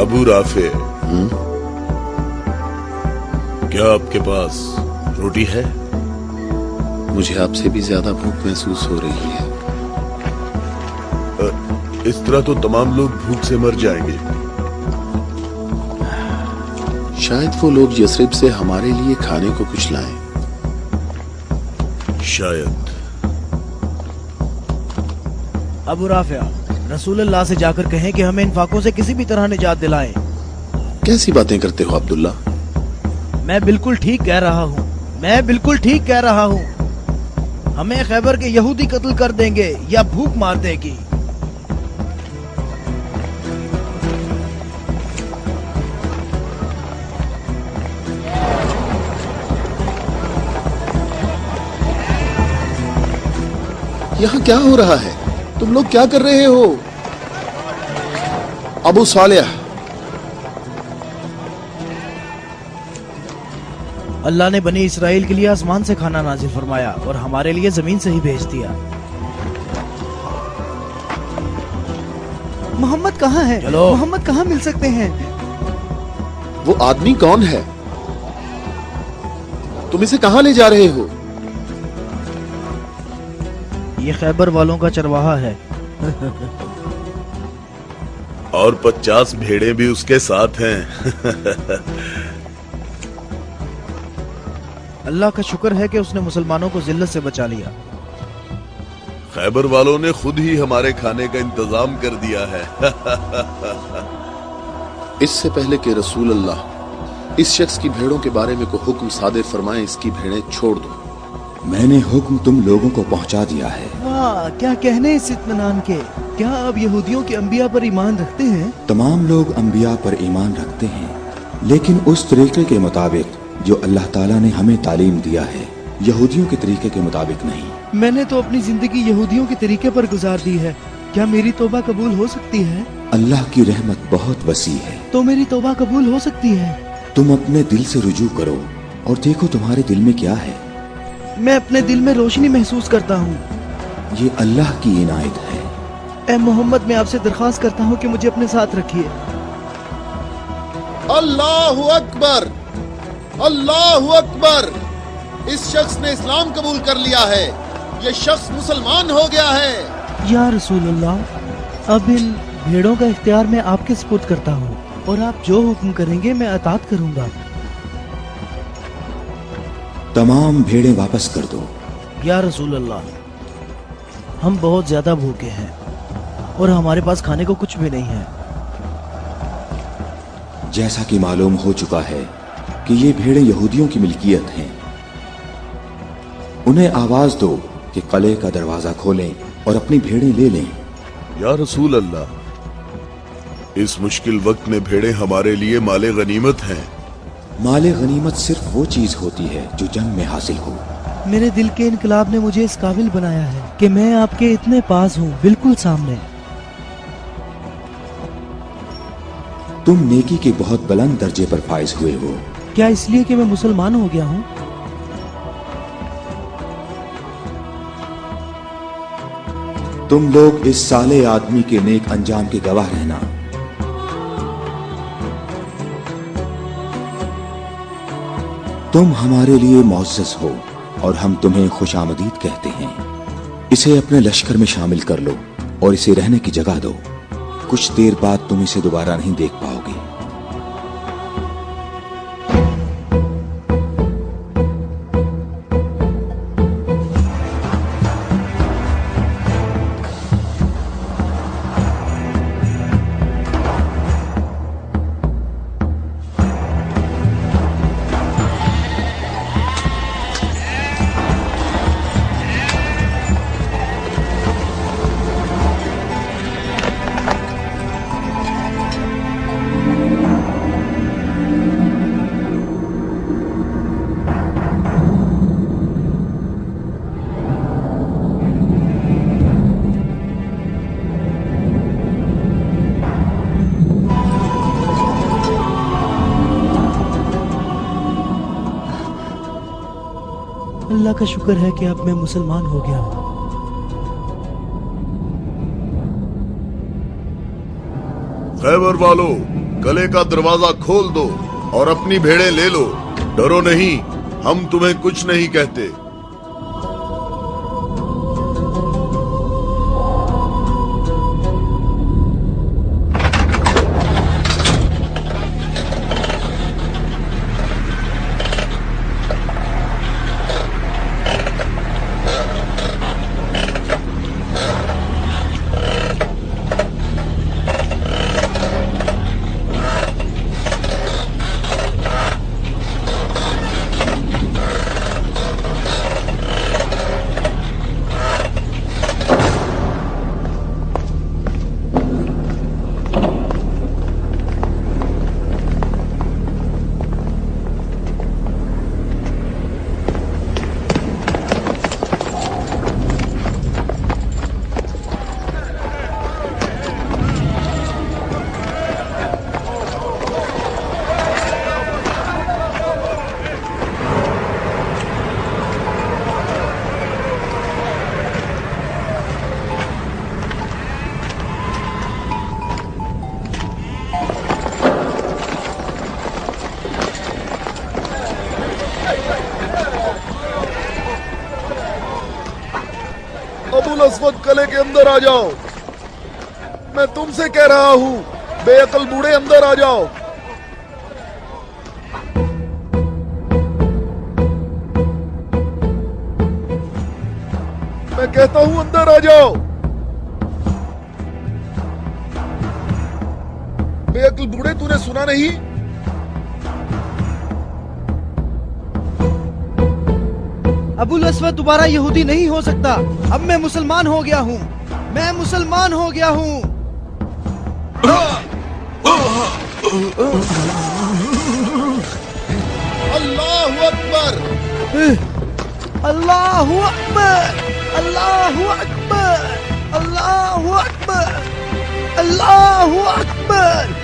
Abu Rafe, क्या आपके पास रोटी है? मुझे आपसे भी ज्यादा भूख महसूस हो रही है। इस तरह तो तमाम लोग भूख से मर जाएंगे। शायद वो लोग यसरिब से हमारे लिए खाने को कुछ लाएं। शायद। अबू राफिया, रसूलुल्लाह से जाकर कहें कि हमें इन फाकों से किसी भी तरह निजात दिलाएं। कैसी बातें करते हो अब्दुल्ला? मैं बिल्कुल ठीक कह रहा हूँ, मैं बिल्कुल ठीक कह रहा हूँ। हमें खैबर के यहूदी कत्ल कर देंगे या भूख मार देगी। यहाँ क्या हो रहा है? तुम लोग क्या कर रहे हो? अबू सालेह, अल्लाह ने बनी इसराइल के लिए आसमान से खाना नाजिल फरमाया और हमारे लिए जमीन से ही भेज दिया। मोहम्मद कहाँ है? चलो। मोहम्मद कहाँ मिल सकते हैं? वो आदमी कौन है? तुम इसे कहाँ ले जा रहे हो? ये खैबर वालों का चरवाहा है। और 50 भेड़ें भी उसके साथ हैं। अल्लाह का शुक्र है कि उसने मुसलमानों को जिल्लत से बचा लिया। खैबर वालों ने खुद ही हमारे खाने का इंतजाम कर दिया है। इससे पहले कि रसूल अल्लाह इस शख्स की भेड़ों के बारे में को हुक्म सादिर फरमाए, इसकी भेड़ें छोड़ दो। मैंने हुक्म तुम लोगों को पहुंचा दिया है। वाह, क्या कहने इस इत्मीनान के। क्या आप यहूदियों के अंबिया पर ईमान रखते हैं? तमाम लोग अंबिया पर ईमान रखते हैं, लेकिन उस तरीके के मुताबिक जो अल्लाह ताला ने हमें तालीम दिया है, यहूदियों के तरीके के मुताबिक नहीं। मैंने तो अपनी जिंदगी यहूदियों के तरीके पर गुजार दी है। क्या मेरी तौबा कबूल हो सकती है? अल्लाह की रहमत बहुत वसी है। तो मेरी तौबा कबूल हो सकती है? तुम अपने दिल से रुजू करो और देखो तुम्हारे दिल में क्या है। मैं अपने दिल में रोशनी महसूस करता हूँ। ये अल्लाह की इनायत है। ए मोहम्मद, मैं आपसे दरख्वास्त करता हूँ कि मुझे अपने साथ रखिए। अल्लाहु अकबर, अल्लाहु अकबर। इस शख्स ने इस्लाम कबूल कर लिया है। ये शख्स मुसलमान हो गया है। या रसूलुल्लाह, अब इन भेड़ों का इख्तियार मैं आपके सुपुर्द करता हूँ और आप जो हुक्म करेंगे मैं अतात करूंगा। तमाम भेड़ें वापस कर दो। या रसूल अल्लाह, हम बहुत ज्यादा भूखे हैं और हमारे पास खाने को कुछ भी नहीं है। जैसा कि मालूम हो चुका है कि ये भेड़ें यहूदियों की मिल्कियत हैं, उन्हें आवाज दो कि किले का दरवाजा खोलें और अपनी भेड़ें ले लें। या रसूल अल्लाह, इस मुश्किल वक्त में भेड़ें हमारे लिए माले गनीमत हैं। माले गनीमत सिर्फ वो चीज होती है जो जंग में हासिल हो। मेरे दिल के इनकलाब ने मुझे इस काबिल बनाया है कि मैं आपके इतने पास हूँ, बिल्कुल सामने। तुम नेकी के बहुत बुलंद दर्जे पर फाइज हुए हो। क्या इसलिए कि मैं मुसलमान हो गया हूँ? तुम लोग इस साले आदमी के नेक अंजाम के गवाह रहना। तुम हमारे लिए मुअज़्ज़ज़ हो और हम तुम्हें खुशामदीद कहते हैं। इसे अपने लश्कर में शामिल कर लो और इसे रहने की जगह दो। कुछ देर बाद तुम इसे दोबारा नहीं देख पाओगे। अल्लाह का शुक्र है कि अब मैं मुसलमान हो गया हूँ। खैबर वालों, कले का दरवाजा खोल दो और अपनी भेड़ें ले लो। डरो नहीं, हम तुम्हें कुछ नहीं कहते। अबुल अस्वद कले के अंदर आ जाओ। मैं तुमसे कह रहा हूं, बेअकल बूढ़े अंदर आ जाओ। मैं कहता हूं अंदर आ जाओ। बेअकल बूढ़े, तूने सुना नहीं? अबुल अस्वद दोबारा यहूदी नहीं हो सकता। अब मैं मुसलमान हो गया हूँ। मैं मुसलमान हो गया हूँ। अल्लाहु अकबर। अल्लाहु अकबर, अल्लाहु अकबर, अल्लाहु अकबर, अल्लाहु अकबर।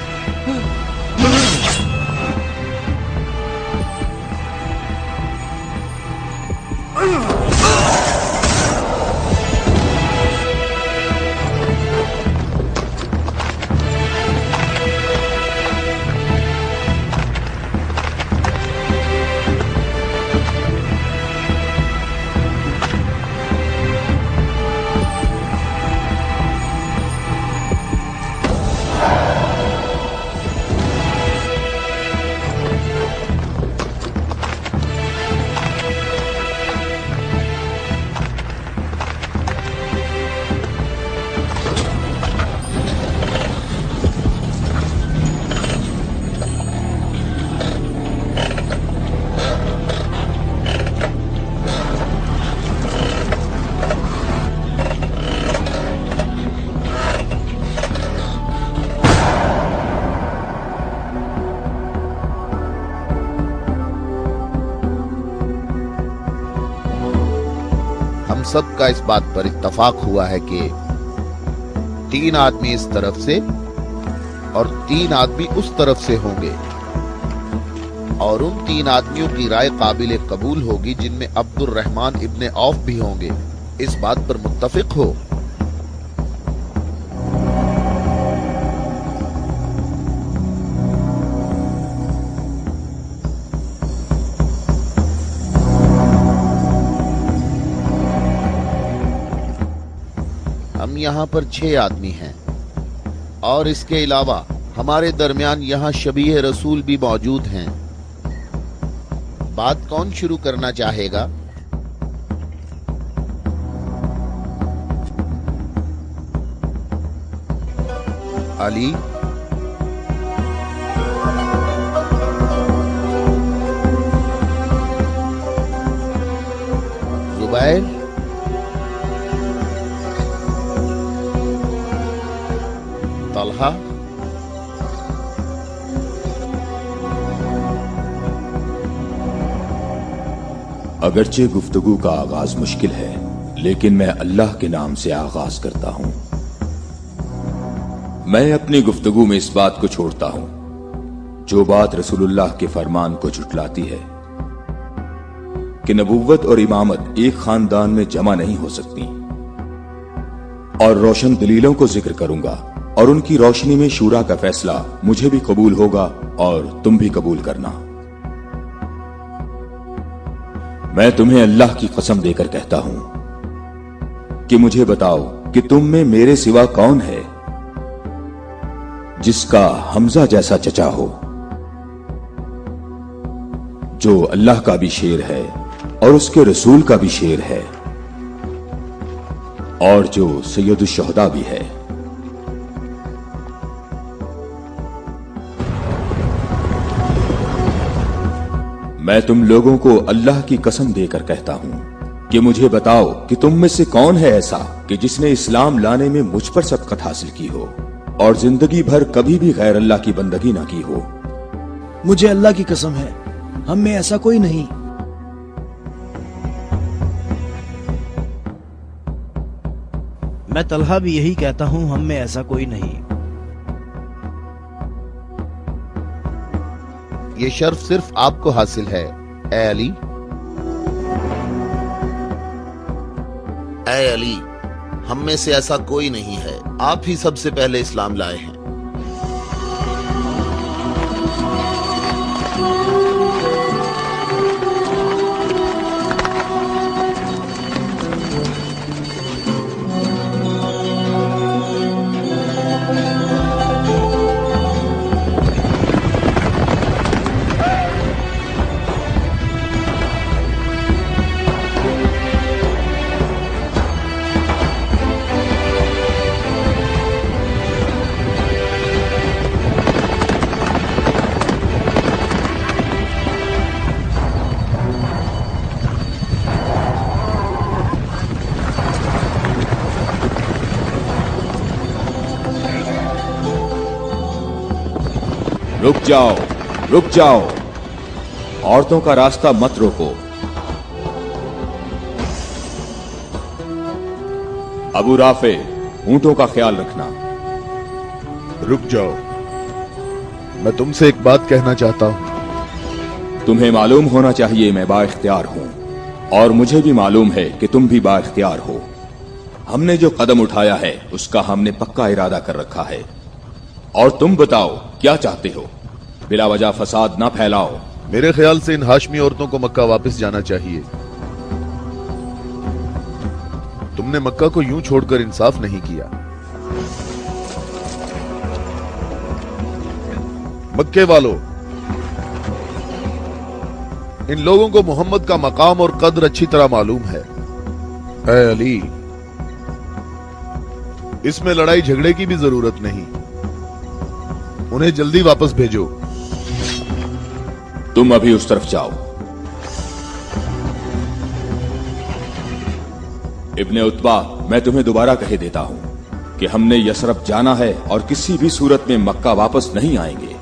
सबका इस बात पर इत्तफाक हुआ है कि 3 आदमी इस तरफ से और 3 आदमी उस तरफ से होंगे, और उन 3 आदमियों की राय काबिल कबूल होगी जिनमें अब्दुर रहमान इब्ने औफ भी होंगे। इस बात पर मुत्तफिक हो। हम यहाँ पर 6 आदमी हैं, और इसके अलावा हमारे दरमियान यहाँ शबीह रसूल भी मौजूद हैं। बात कौन शुरू करना चाहेगा? अली, जुबैर, तलहा, अगरचे गुफ्तगू का आगाज मुश्किल है, लेकिन मैं अल्लाह के नाम से आगाज करता हूं। मैं अपनी गुफ्तगू में इस बात को छोड़ता हूं जो बात रसूलुल्लाह के फरमान को झुटलाती है कि नबुव्वत और इमामत एक खानदान में जमा नहीं हो सकती, और रोशन दलीलों को जिक्र करूंगा और उनकी रोशनी में शूरा का फैसला मुझे भी कबूल होगा और तुम भी कबूल करना। मैं तुम्हें अल्लाह की कसम देकर कहता हूं कि मुझे बताओ कि तुम में मेरे सिवा कौन है जिसका हमजा जैसा चचा हो, जो अल्लाह का भी शेर है और उसके रसूल का भी शेर है और जो सैयदुल शुहदा भी है। मैं तुम लोगों को अल्लाह की कसम देकर कहता हूं कि मुझे बताओ कि तुम में से कौन है ऐसा कि जिसने इस्लाम लाने में मुझ पर सबकत हासिल की हो और जिंदगी भर कभी भी गैर अल्लाह की बंदगी ना की हो। मुझे अल्लाह की कसम है, हम में ऐसा कोई नहीं। मैं तलहा भी यही कहता हूं, हम में ऐसा कोई नहीं। ये शर्फ सिर्फ आपको हासिल है ए अली। ऐ अली, हम में से ऐसा कोई नहीं है, आप ही सबसे पहले इस्लाम लाए हैं। रुक जाओ, औरतों का रास्ता मत रोको। अबू राफे, ऊंटों का ख्याल रखना। रुक जाओ, मैं तुमसे एक बात कहना चाहता हूं। तुम्हें मालूम होना चाहिए मैं बाइख्तियार हूं और मुझे भी मालूम है कि तुम भी बाइख्तियार हो। हमने जो कदम उठाया है उसका हमने पक्का इरादा कर रखा है। और तुम बताओ क्या चाहते हो? बिला वजह फसाद ना फैलाओ। मेरे ख्याल से इन हाशमी औरतों को मक्का वापस जाना चाहिए। तुमने मक्का को यूं छोड़कर इंसाफ नहीं किया। मक्के वालों, इन लोगों को मोहम्मद का मकाम और कद्र अच्छी तरह मालूम है। ऐ अली, इसमें लड़ाई झगड़े की भी जरूरत नहीं, उन्हें जल्दी वापस भेजो। तुम अभी उस तरफ जाओ। इब्ने उतबा, मैं तुम्हें दोबारा कह देता हूं कि हमने यसरब जाना है और किसी भी सूरत में मक्का वापस नहीं आएंगे।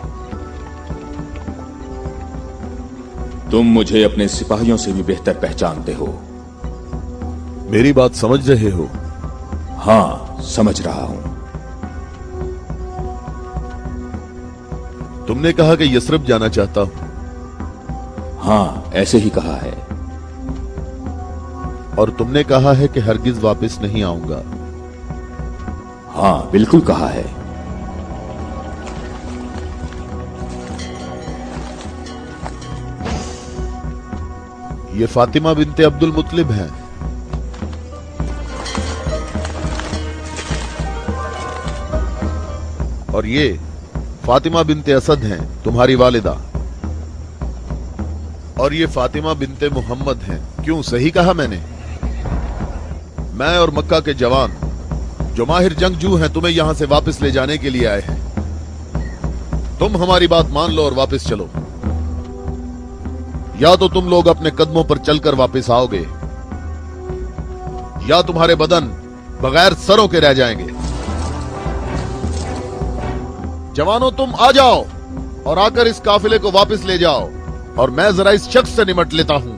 तुम मुझे अपने सिपाहियों से भी बेहतर पहचानते हो। मेरी बात समझ रहे हो? हां, समझ रहा हूं। तुमने कहा कि यसरब जाना चाहता हूं। हां, ऐसे ही कहा है। और तुमने कहा है कि हरगिज वापस नहीं आऊंगा। हां, बिल्कुल कहा है। ये फातिमा बिनते अब्दुल मुत्तलिब हैं। और ये फातिमा बिनते असद हैं, तुम्हारी वालिदा। और ये फातिमा बिनते मोहम्मद हैं। क्यों, सही कहा मैंने? मैं और मक्का के जवान जो माहिर जंगजू हैं तुम्हें यहां से वापस ले जाने के लिए आए हैं। तुम हमारी बात मान लो और वापस चलो, या तो तुम लोग अपने कदमों पर चलकर वापस आओगे या तुम्हारे बदन बगैर सरों के रह जाएंगे। जवानों, तुम आ जाओ और आकर इस काफिले को वापस ले जाओ और मैं जरा इस शख्स से निमट लेता हूं।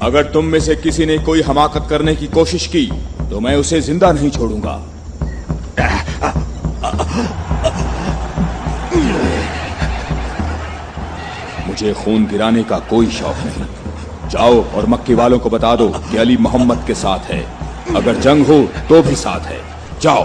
अगर तुम में से किसी ने कोई हमाकत करने की कोशिश की तो मैं उसे जिंदा नहीं छोड़ूंगा। मुझे खून गिराने का कोई शौक नहीं। जाओ और मक्के वालों को बता दो कि अली मोहम्मद के साथ है, अगर जंग हो तो भी साथ है। जाओ।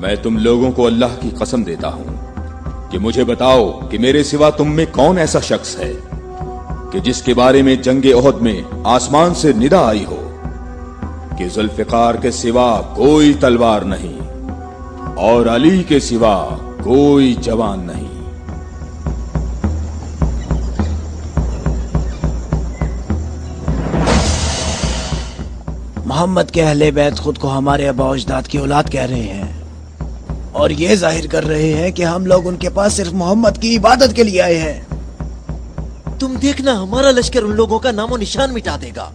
मैं तुम लोगों को अल्लाह की कसम देता हूं कि मुझे बताओ कि मेरे सिवा तुम में कौन ऐसा शख्स है कि जिसके बारे में जंगे ओहद में आसमान से निदा आई हो कि जुल्फिकार के सिवा कोई तलवार नहीं और अली के सिवा कोई जवान नहीं। मोहम्मद के अहले बैत खुद को हमारे आबा अजदाद की औलाद कह रहे हैं और ये जाहिर कर रहे हैं कि हम लोग उनके पास सिर्फ मोहम्मद की इबादत के लिए आए हैं। तुम देखना हमारा लश्कर उन लोगों का नामो निशान मिटा देगा,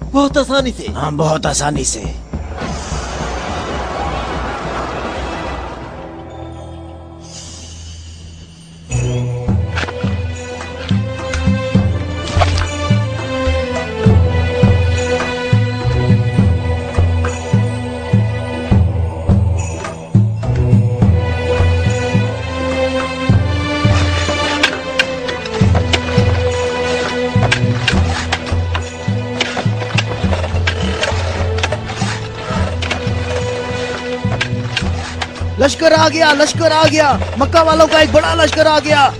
बहुत आसानी से। हाँ, बहुत आसानी से। लश्कर आ गया, लश्कर आ गया, मक्का वालों का एक बड़ा लश्कर आ गया।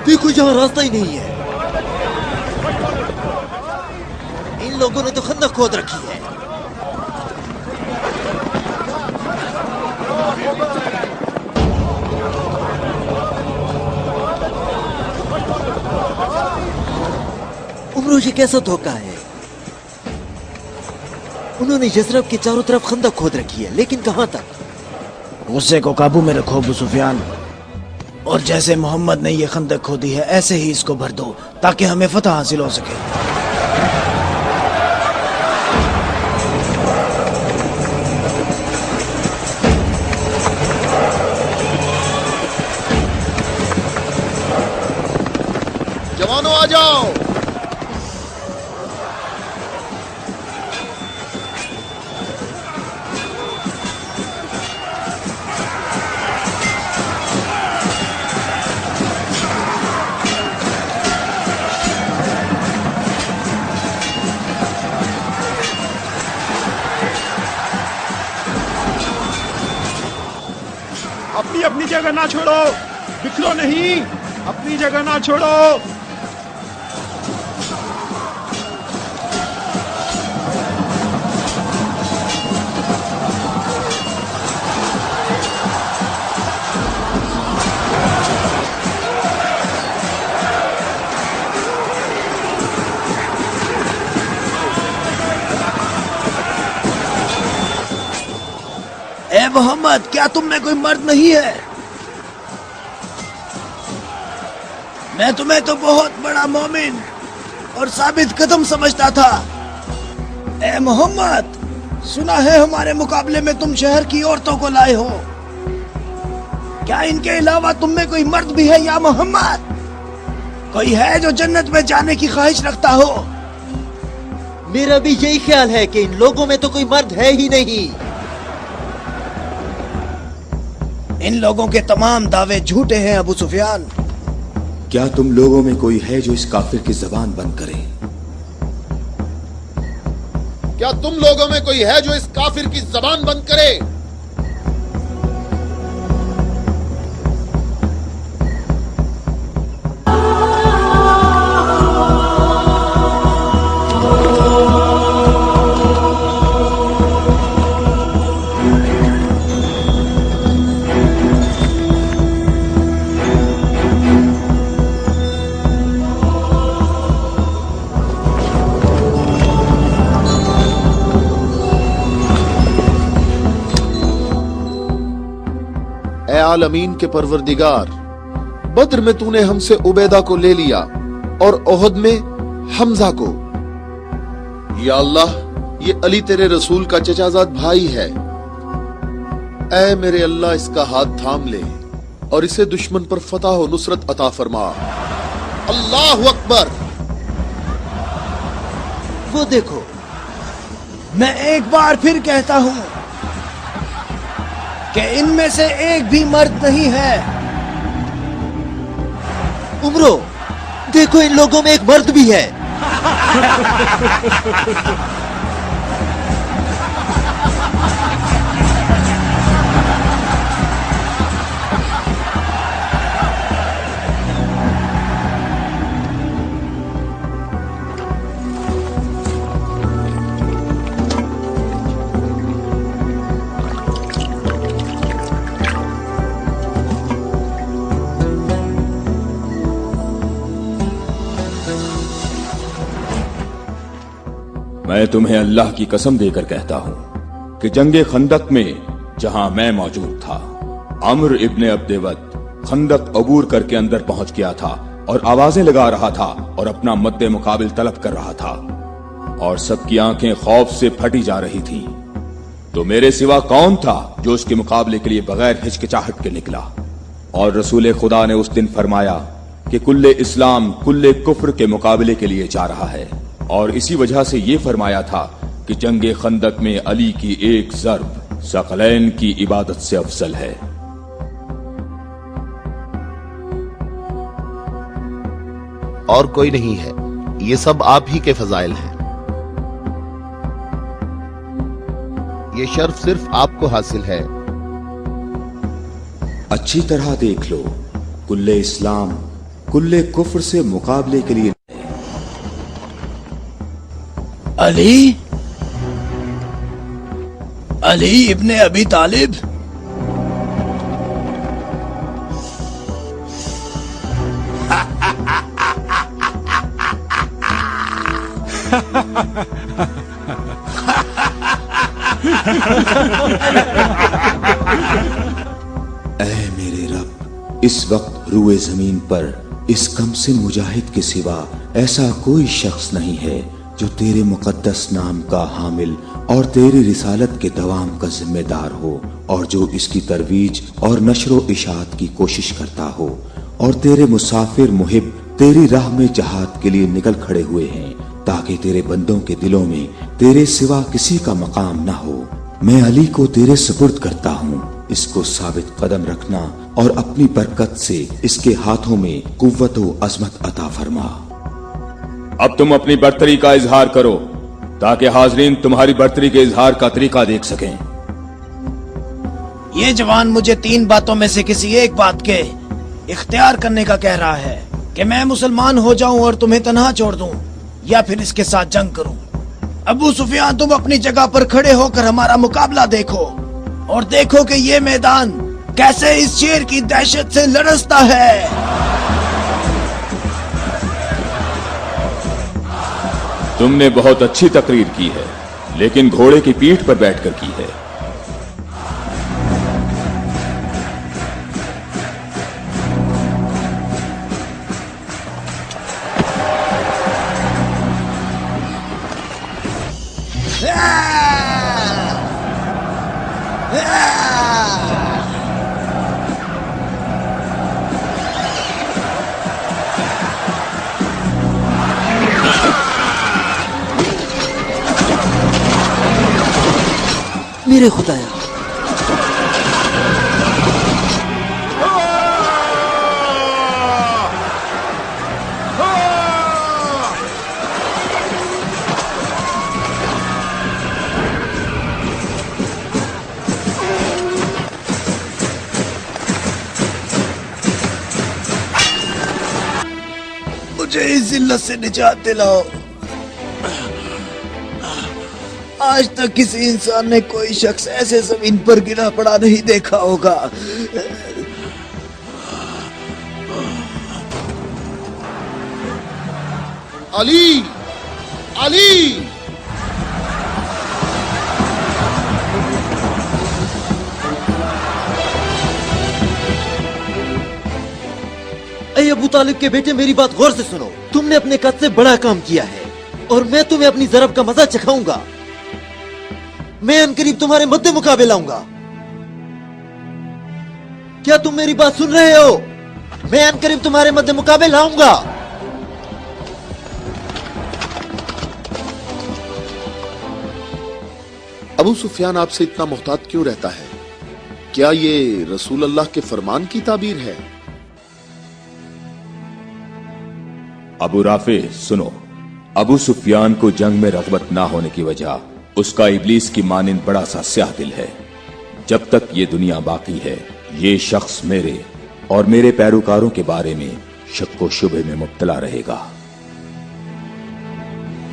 देखो यहाँ रास्ता ही नहीं है। इन लोगों ने तो खंदक खोद रखी है। उमरो, ये कैसा धोखा है। उन्होंने यसरब के चारों तरफ खंदक खोद रखी है, लेकिन कहां तक? गुस्से को काबू में रखो अबू सुफियान, और जैसे मोहम्मद ने ये खंदक खोदी है ऐसे ही इसको भर दो ताकि हमें फतह हासिल हो सके। जवानों आ जाओ। अपनी अपनी जगह ना छोड़ो, बिखरो नहीं, अपनी जगह ना छोड़ो। ए मोहम्मद, क्या तुम में कोई मर्द नहीं है? मैं तुम्हें तो बहुत बड़ा मोमिन और साबित कदम समझता था। ए मोहम्मद, सुना है हमारे मुकाबले में तुम शहर की औरतों को लाए हो। क्या इनके अलावा तुम में कोई मर्द भी है या मोहम्मद? कोई है जो जन्नत में जाने की ख्वाहिश रखता हो? मेरा भी यही ख्याल है कि इन लोगों में तो कोई मर्द है ही नहीं। इन लोगों के तमाम दावे झूठे हैं अबू सुफियान। क्या तुम लोगों में कोई है जो इस काफिर की जबान बंद करे? क्या तुम लोगों में कोई है जो इस काफिर की जबान बंद करे? اے عالمین کے پروردگار، بدر میں تو نے ہم سے عبیدہ کو لے لیا اور احد میں حمزہ کو۔ یا اللہ، یہ علی تیرے رسول کا چچا زاد بھائی ہے، اے میرے اللہ اس کا ہاتھ تھام لے اور اسے دشمن پر فتح و نصرت عطا فرما۔ اللہ اکبر۔ وہ دیکھو، میں ایک بار پھر کہتا ہوں کہ ان میں سے ایک بھی مرد نہیں ہے۔ عمرو، دیکھو ان لوگوں میں ایک مرد بھی ہے۔ میں تمہیں اللہ کی قسم دے کر کہتا ہوں کہ جنگ خندق میں جہاں میں موجود تھا، عمرو ابن عبد ود خندق عبور کر کے اندر پہنچ گیا تھا اور آوازیں لگا رہا تھا اور اپنا مد مقابل طلب کر رہا تھا، اور سب کی آنکھیں خوف سے پھٹی جا رہی تھی۔ تو میرے سوا کون تھا جو اس کے مقابلے کے لیے بغیر ہچکچاہٹ کے نکلا؟ اور رسول خدا نے اس دن فرمایا کہ کل اسلام کل کفر کے مقابلے کے لیے جا رہا ہے، اور اسی وجہ سے یہ فرمایا تھا کہ جنگ خندق میں علی کی ایک ضرب ثقلین کی عبادت سے افضل ہے۔ اور کوئی نہیں ہے، یہ سب آپ ہی کے فضائل ہیں۔ یہ شرف صرف آپ کو حاصل ہے۔ اچھی طرح دیکھ لو، کل اسلام کل کفر سے مقابلے کے لیے علی ابن ابی طالب، اے میرے رب، اس وقت روئے زمین پر اس کمسن مجاہد کے سوا ایسا کوئی شخص نہیں ہے جو تیرے مقدس نام کا حامل اور تیری رسالت کے دوام کا ذمہ دار ہو، اور جو اس کی ترویج اور نشر و اشاعت کی کوشش کرتا ہو، اور تیرے مسافر محب تیری راہ میں جہاد کے لیے نکل کھڑے ہوئے ہیں تاکہ تیرے بندوں کے دلوں میں تیرے سوا کسی کا مقام نہ ہو۔ میں علی کو تیرے سپرد کرتا ہوں، اس کو ثابت قدم رکھنا اور اپنی برکت سے اس کے ہاتھوں میں قوت و عظمت عطا فرما۔ اب تم اپنی برتری کا اظہار کرو تاکہ حاضرین تمہاری برتری کے اظہار کا طریقہ دیکھ سکیں۔ یہ جوان مجھے 3 باتوں میں سے کسی ایک بات کے اختیار کرنے کا کہہ رہا ہے کہ میں مسلمان ہو جاؤں اور تمہیں تنہا چھوڑ دوں، یا پھر اس کے ساتھ جنگ کروں۔ ابو سفیان، تم اپنی جگہ پر کھڑے ہو کر ہمارا مقابلہ دیکھو اور دیکھو کہ یہ میدان کیسے اس شیر کی دہشت سے لرزتا ہے۔ تم نے بہت اچھی تقریر کی ہے، لیکن گھوڑے کی پیٹھ پر بیٹھ کر کی ہے۔ میرے خدایا، مجھے اس ذلت سے نجات دلاؤ۔ آج تک کسی انسان نے کوئی شخص ایسے زمین پر گرا پڑا نہیں دیکھا ہوگا۔ علی، علی! भाई अबू तालिब के बेटे, मेरी बात गौर से सुनो। तुमने अपने कद से बड़ा काम किया है और मैं तुम्हें अपनी ज़रब का मजा चखाऊंगा। मैं अनकरीब तुम्हारे मद्दे मुकाबले लाऊंगा। क्या तुम मेरी बात सुन रहे हो? मैं अनकरीब तुम्हारे मद्दे मुकाबले लाऊंगा। अबू सुफियान आपसे इतना मोहतात क्यों रहता है? क्या ये रसूल अल्लाह के फरमान की ताबीर है? अबू राफे सुनो, अबू सुफियान को जंग में रग़बत ना होने की वजह उसका इब्लीस की मानिंद बड़ा सा स्याह दिल है। जब तक ये दुनिया बाकी है, ये शख्स मेरे और मेरे पैरोकारों के बारे में शक व शुबे में मुब्तला रहेगा।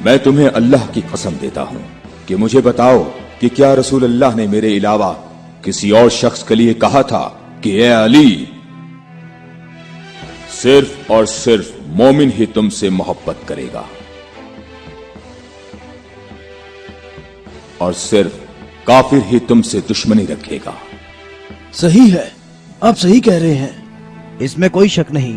मैं तुम्हें अल्लाह की कसम देता हूं कि मुझे बताओ कि क्या रसूल अल्लाह ने मेरे अलावा किसी और शख्स के लिए कहा था कि ए अली, सिर्फ और सिर्फ मोमिन ही तुमसे मोहब्बत करेगा और सिर्फ काफिर ही तुमसे दुश्मनी रखेगा। सही है, आप सही कह रहे हैं, इसमें कोई शक नहीं।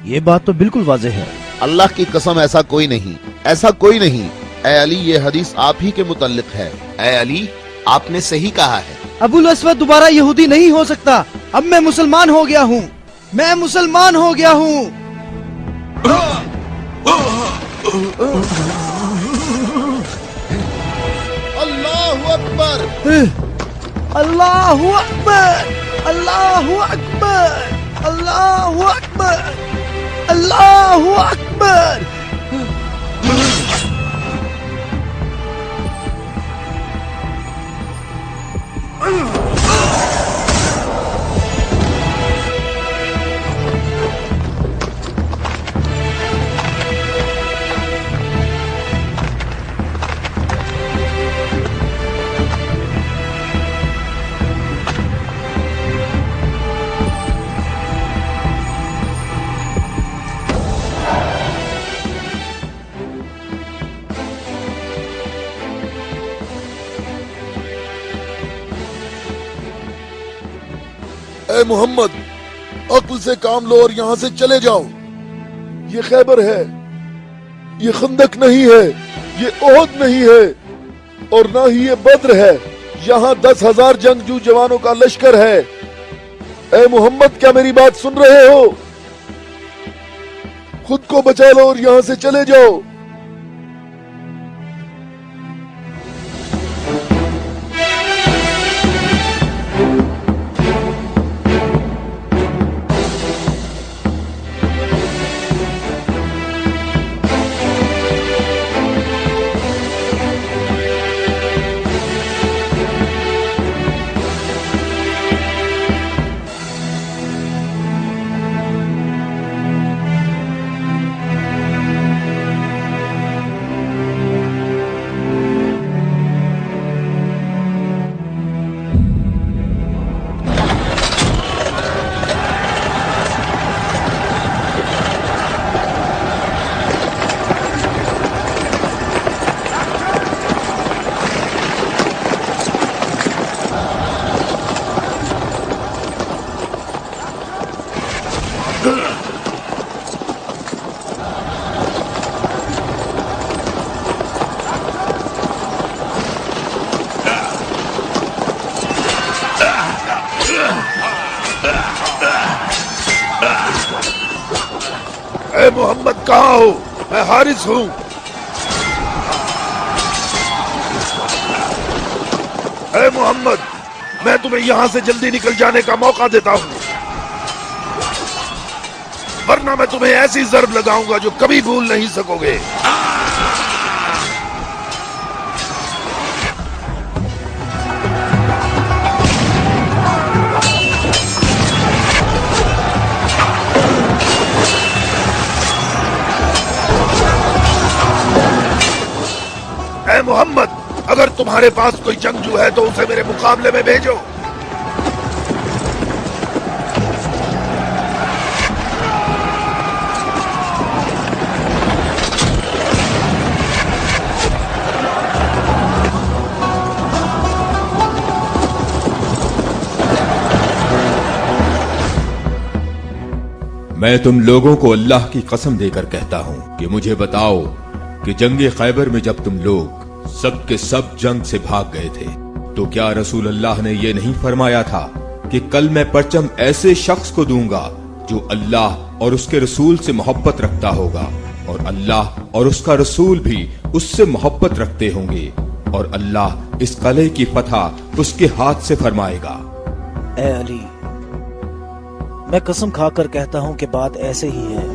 ये बात तो बिल्कुल वाज़ेह है। अल्लाह की कसम, ऐसा कोई नहीं, ऐसा कोई नहीं। ए अली, ये हदीस आप ही के मुतल्लिक है। ए अली, आपने सही कहा है। अबुल अस्वद दोबारा यहूदी नहीं हो सकता। अब मैं मुसलमान हो गया हूँ, मैं मुसलमान हो गया हूँ। अल्लाहु अकबर, अल्लाहु अकबर, अल्लाहु अकबर, अल्लाहु अकबर, अल्लाहु अकबर। ए मोहम्मद, अक्ल से काम लो और यहाँ से चले जाओ। ये खैबर है, ये खंदक नहीं है, ये ओहद नहीं है और ना ही ये बद्र है। यहाँ 10,000 जंगजू जवानों का लश्कर है। ए मोहम्मद, क्या मेरी बात सुन रहे हो? खुद को बचा लो और यहाँ से चले जाओ। ए मोहम्मद, कहाँ हो? मैं हारिस हूँ। ए मोहम्मद, मैं तुम्हें यहाँ से जल्दी निकल जाने का मौका देता हूँ, वरना मैं तुम्हें ऐसी ज़र्ब लगाऊंगा जो कभी भूल नहीं सकोगे। ए मोहम्मद, अगर तुम्हारे पास कोई जंगजू है तो उसे मेरे मुकाबले में भेजो। मैं तुम लोगों को अल्लाह की कसम देकर कहता हूँ कि मुझे बताओ कि जंगे खैबर में जब तुम लोग सब के सब जंग से भाग गए थे तो क्या रसूल अल्लाह ने ये नहीं फरमाया था कि कल मैं परचम ऐसे शख्स को दूंगा जो अल्लाह और उसके रसूल से मोहब्बत रखता होगा और अल्लाह और उसका रसूल भी उससे मोहब्बत रखते होंगे और अल्लाह इस कले की फतह उसके हाथ से फरमाएगा। ए अली, मैं कसम खाकर कहता हूं कि बात ऐसे ही है।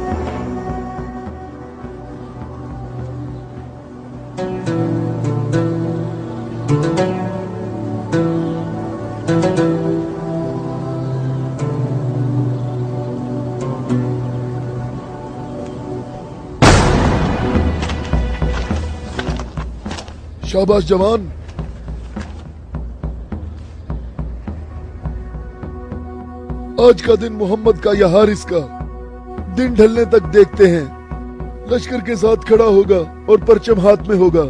शाबाश जवान। आज का दिन मोहम्मद का या हारिस का दिन ढलने तक देखते हैं। लश्कर के साथ खड़ा होगा और परचम हाथ में होगा।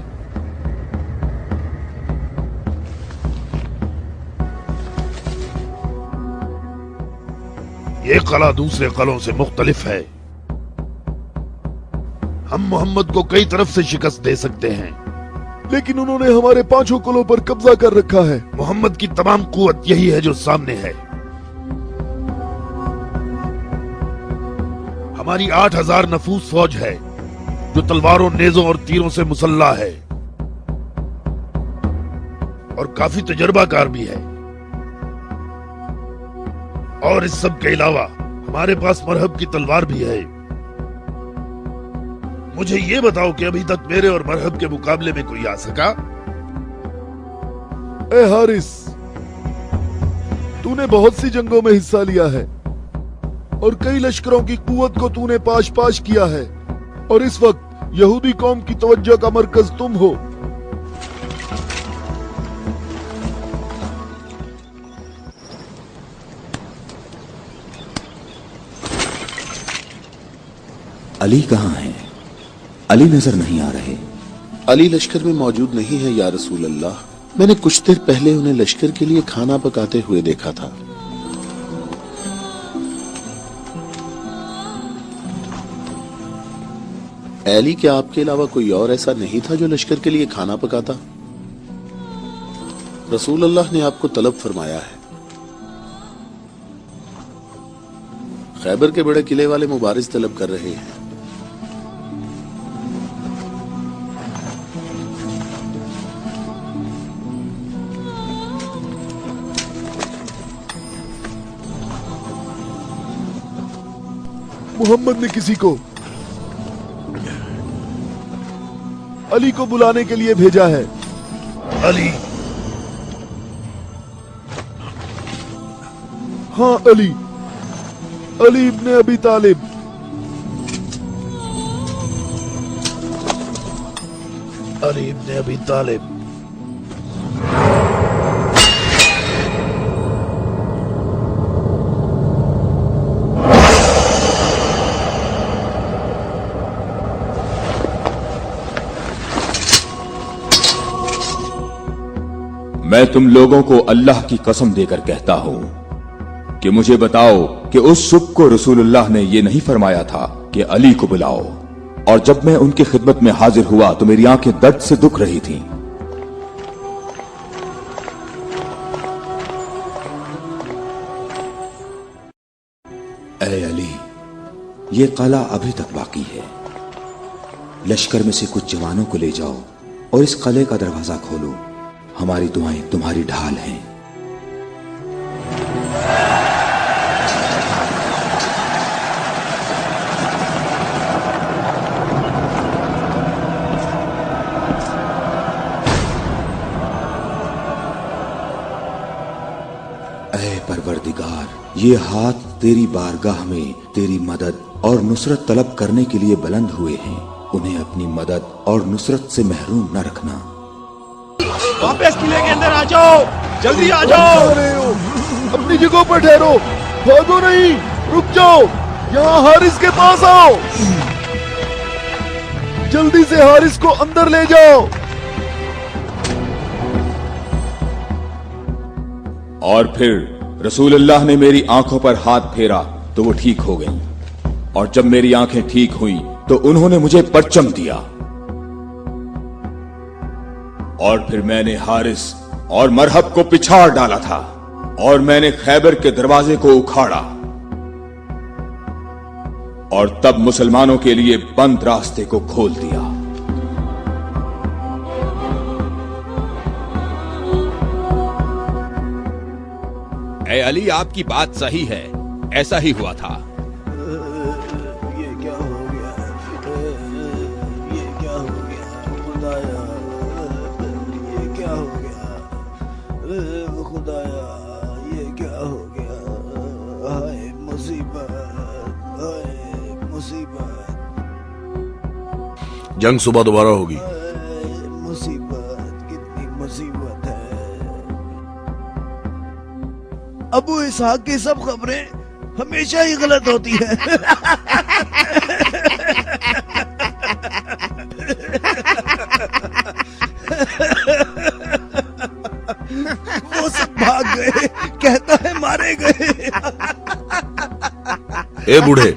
ये कला दूसरे कलों से मुख्तलिफ है। हम मोहम्मद को कई तरफ से शिकस्त दे सकते हैं, लेकिन उन्होंने हमारे 5 कलों पर कब्जा कर रखा है। मोहम्मद की तमाम कुव्वत यही है जो सामने है। हमारी 8000 नफूस फौज है जो तलवारों, नेजों और तीरों से मुसल्ला है और काफी तजर्बाकार भी है। और इस सब के अलावा हमारे पास मरहब की तलवार भी है। मुझे ये बताओ कि अभी तक मेरे और मरहब के मुकाबले में कोई आ सका? ए हारिस, तूने बहुत सी जंगों में हिस्सा लिया है और कई लश्करों की कुव्वत को तूने पाश पाश किया है और इस वक्त यहूदी कौम की तवज्जो का मरकज तुम हो। अली कहाँ हैं? अली नजर नहीं आ रहे। अली लश्कर में मौजूद नहीं है या रसूल अल्लाह। मैंने कुछ देर पहले उन्हें लश्कर के लिए खाना पकाते हुए देखा था। अली, क्या आपके अलावा कोई और ऐसा नहीं था जो लश्कर के लिए खाना पकाता? रसूल अल्लाह ने आपको तलब फरमाया है। खैबर के बड़े किले वाले मुबारिज तलब कर रहे हैं। मोहम्मद ने किसी को अली को बुलाने के लिए भेजा है। अली? हाँ, अली। अली इब्ने अबी तालिब। अली इब्ने अबी तालिब। मैं तुम लोगों को अल्लाह की कसम देकर कहता हूँ कि मुझे बताओ कि उस सुबह को रसूलुल्लाह ने ये नहीं फरमाया था कि अली को बुलाओ, और जब मैं उनकी खिदमत में हाजिर हुआ तो मेरी आंखें दर्द से दुख रही थीं। ऐ अली, ये कला अभी तक बाकी है। लश्कर में से कुछ जवानों को ले जाओ और इस कले का दरवाजा खोलो। हमारी दुआएं तुम्हारी ढाल हैं। ऐ परवरदिगार, ये हाथ तेरी बारगाह में तेरी मदद और नुसरत तलब करने के लिए बुलंद हुए हैं। उन्हें अपनी मदद और नुसरत से महरूम न रखना। वापस किले के अंदर आ जाओ, जल्दी आ जाओ। अपनी जगह पर ठहरो, भागो नहीं, रुक जाओ। यहाँ हारिस के पास आओ। जल्दी से हारिस को अंदर ले जाओ। और फिर रसूलुल्लाह ने मेरी आंखों पर हाथ फेरा तो वो ठीक हो गई। और जब मेरी आंखें ठीक हुई तो उन्होंने मुझे परचम दिया, और फिर मैंने हारिस और मरहब को पिछाड़ डाला था, और मैंने खैबर के दरवाजे को उखाड़ा, और तब मुसलमानों के लिए बंद रास्ते को खोल दिया। ए अली, आपकी बात सही है, ऐसा ही हुआ था। ये क्या हो गया? ये क्या हो गया खुदाया? ये क्या हो गया खुदाया? ये क्या हो गया? हाय मुसीबत, हाय मुसीबत, जंग सुबह दोबारा होगी। मुसीबत, कितनी मुसीबत है। अबू इसहाक की सब खबरें हमेशा ही गलत होती हैं। वो सब भाग गए, कहता है मारे गए। ए बूढ़े,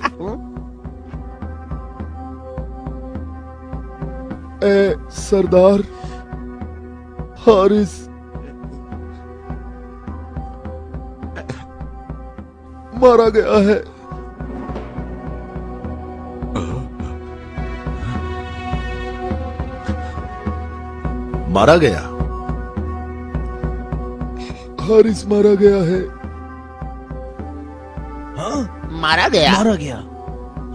ए सरदार हारिस मारा गया है। मारा गया? हारिस मारा गया है। हाँ, मारा गया? मारा गया,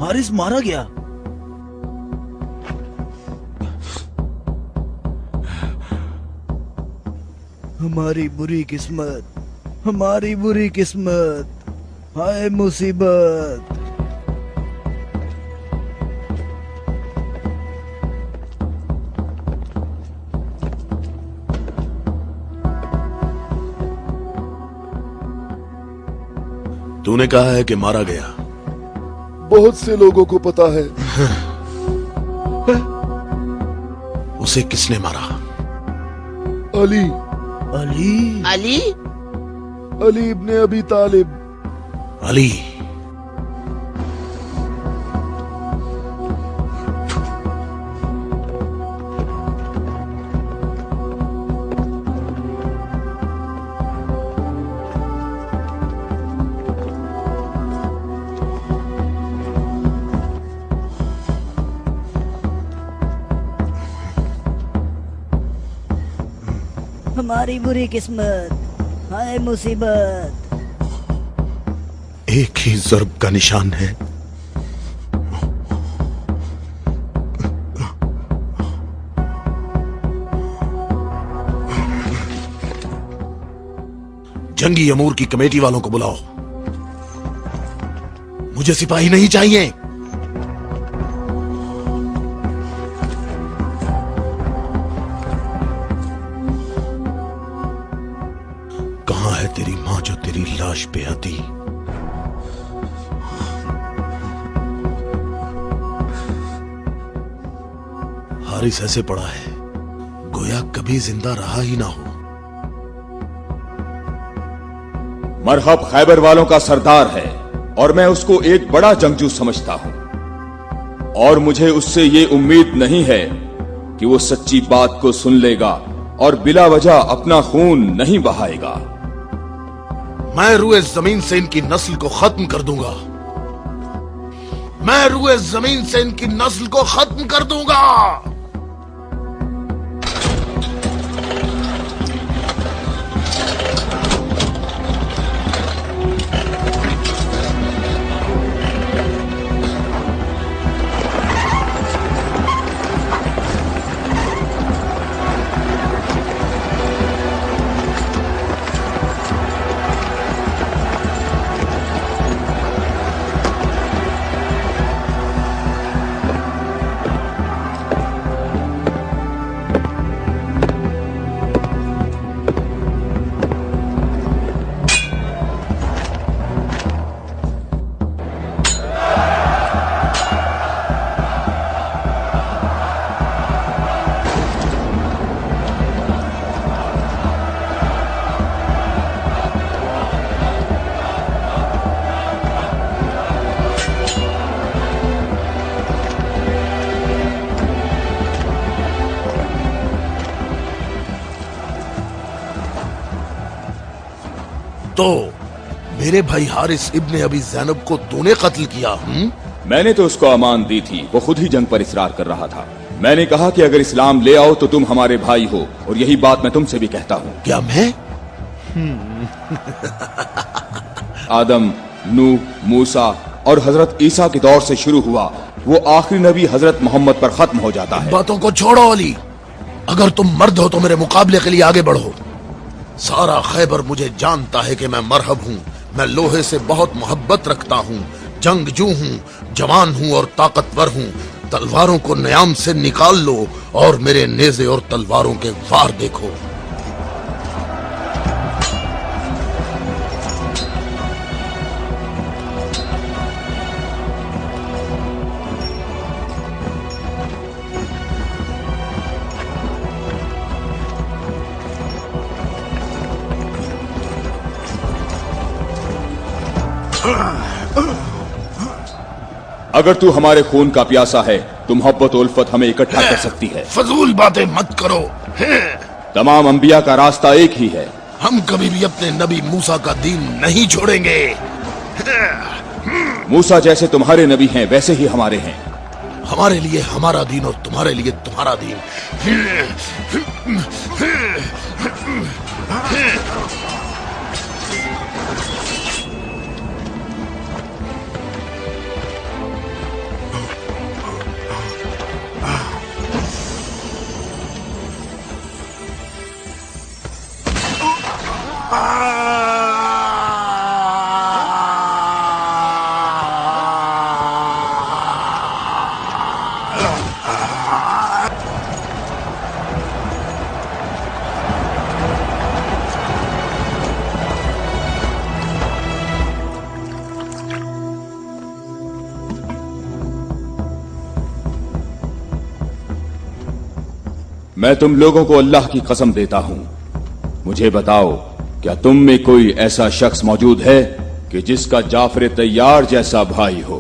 हारिस मारा गया। हमारी बुरी किस्मत, हमारी बुरी किस्मत, हाय मुसीबत। तूने कहा है कि मारा गया। बहुत से लोगों को पता है। उसे किसने मारा? अली, अली, अली? अली इब्ने अबी तालिब। अली? हमारी बुरी किस्मत, हाय मुसीबत। एक ही ज़र्ब का निशान है। जंगी अमूर की कमेटी वालों को बुलाओ। मुझे सिपाही नहीं चाहिए। कहां है तेरी मां जो तेरी लाश पे आती? हारिस ऐसे पड़ा है गोया कभी जिंदा रहा ही ना हो। मरहब खैबर वालों का सरदार है और मैं उसको एक बड़ा जंगजू समझता हूं, और मुझे उससे ये उम्मीद नहीं है कि वो सच्ची बात को सुन लेगा और बिला वजह अपना खून नहीं बहाएगा। मैं रुए जमीन से इनकी नस्ल को खत्म कर दूंगा। मैं रुए जमीन से इनकी नस्ल को खत्म कर दूंगा। तो मेरे भाई हारिस इब्ने अबी ज़ैनब को तूने कत्ल किया? मैंने तो उसको अमान दी थी, वो खुद ही जंग पर इसरार कर रहा था। मैंने कहा कि अगर इस्लाम ले आओ तो तुम हमारे भाई हो, और यही बात मैं तुमसे भी कहता हूँ। क्या मैं? आदम, नूह, मूसा और हजरत ईसा के दौर से शुरू हुआ, वो आखिरी नबी हजरत मोहम्मद पर खत्म हो जाता है। बातों को छोड़ो अली, अगर तुम मर्द हो तो मेरे मुकाबले के लिए आगे बढ़ो। सारा खैबर मुझे जानता है कि मैं मरहब हूँ, मैं लोहे से बहुत मोहब्बत रखता हूँ, जंगजू हूँ, जवान हूँ और ताकतवर हूँ। तलवारों को न्याम से निकाल लो और मेरे नेज़े और तलवारों के वार देखो। अगर तू हमारे खून का प्यासा है तो मोहब्बत उल्फत हमें इकट्ठा कर सकती है। फजूल बातें मत करो। तमाम अंबिया का रास्ता एक ही है। हम कभी भी अपने नबी मूसा का दीन नहीं छोड़ेंगे। मूसा जैसे तुम्हारे नबी हैं वैसे ही हमारे हैं। हमारे लिए हमारा दीन और तुम्हारे लिए तुम्हारा दीन। मैं तुम लोगों को अल्लाह की कसम देता हूं, मुझे बताओ क्या तुम में कोई ऐसा शख्स मौजूद है कि जिसका जाफर तैयार जैसा भाई हो,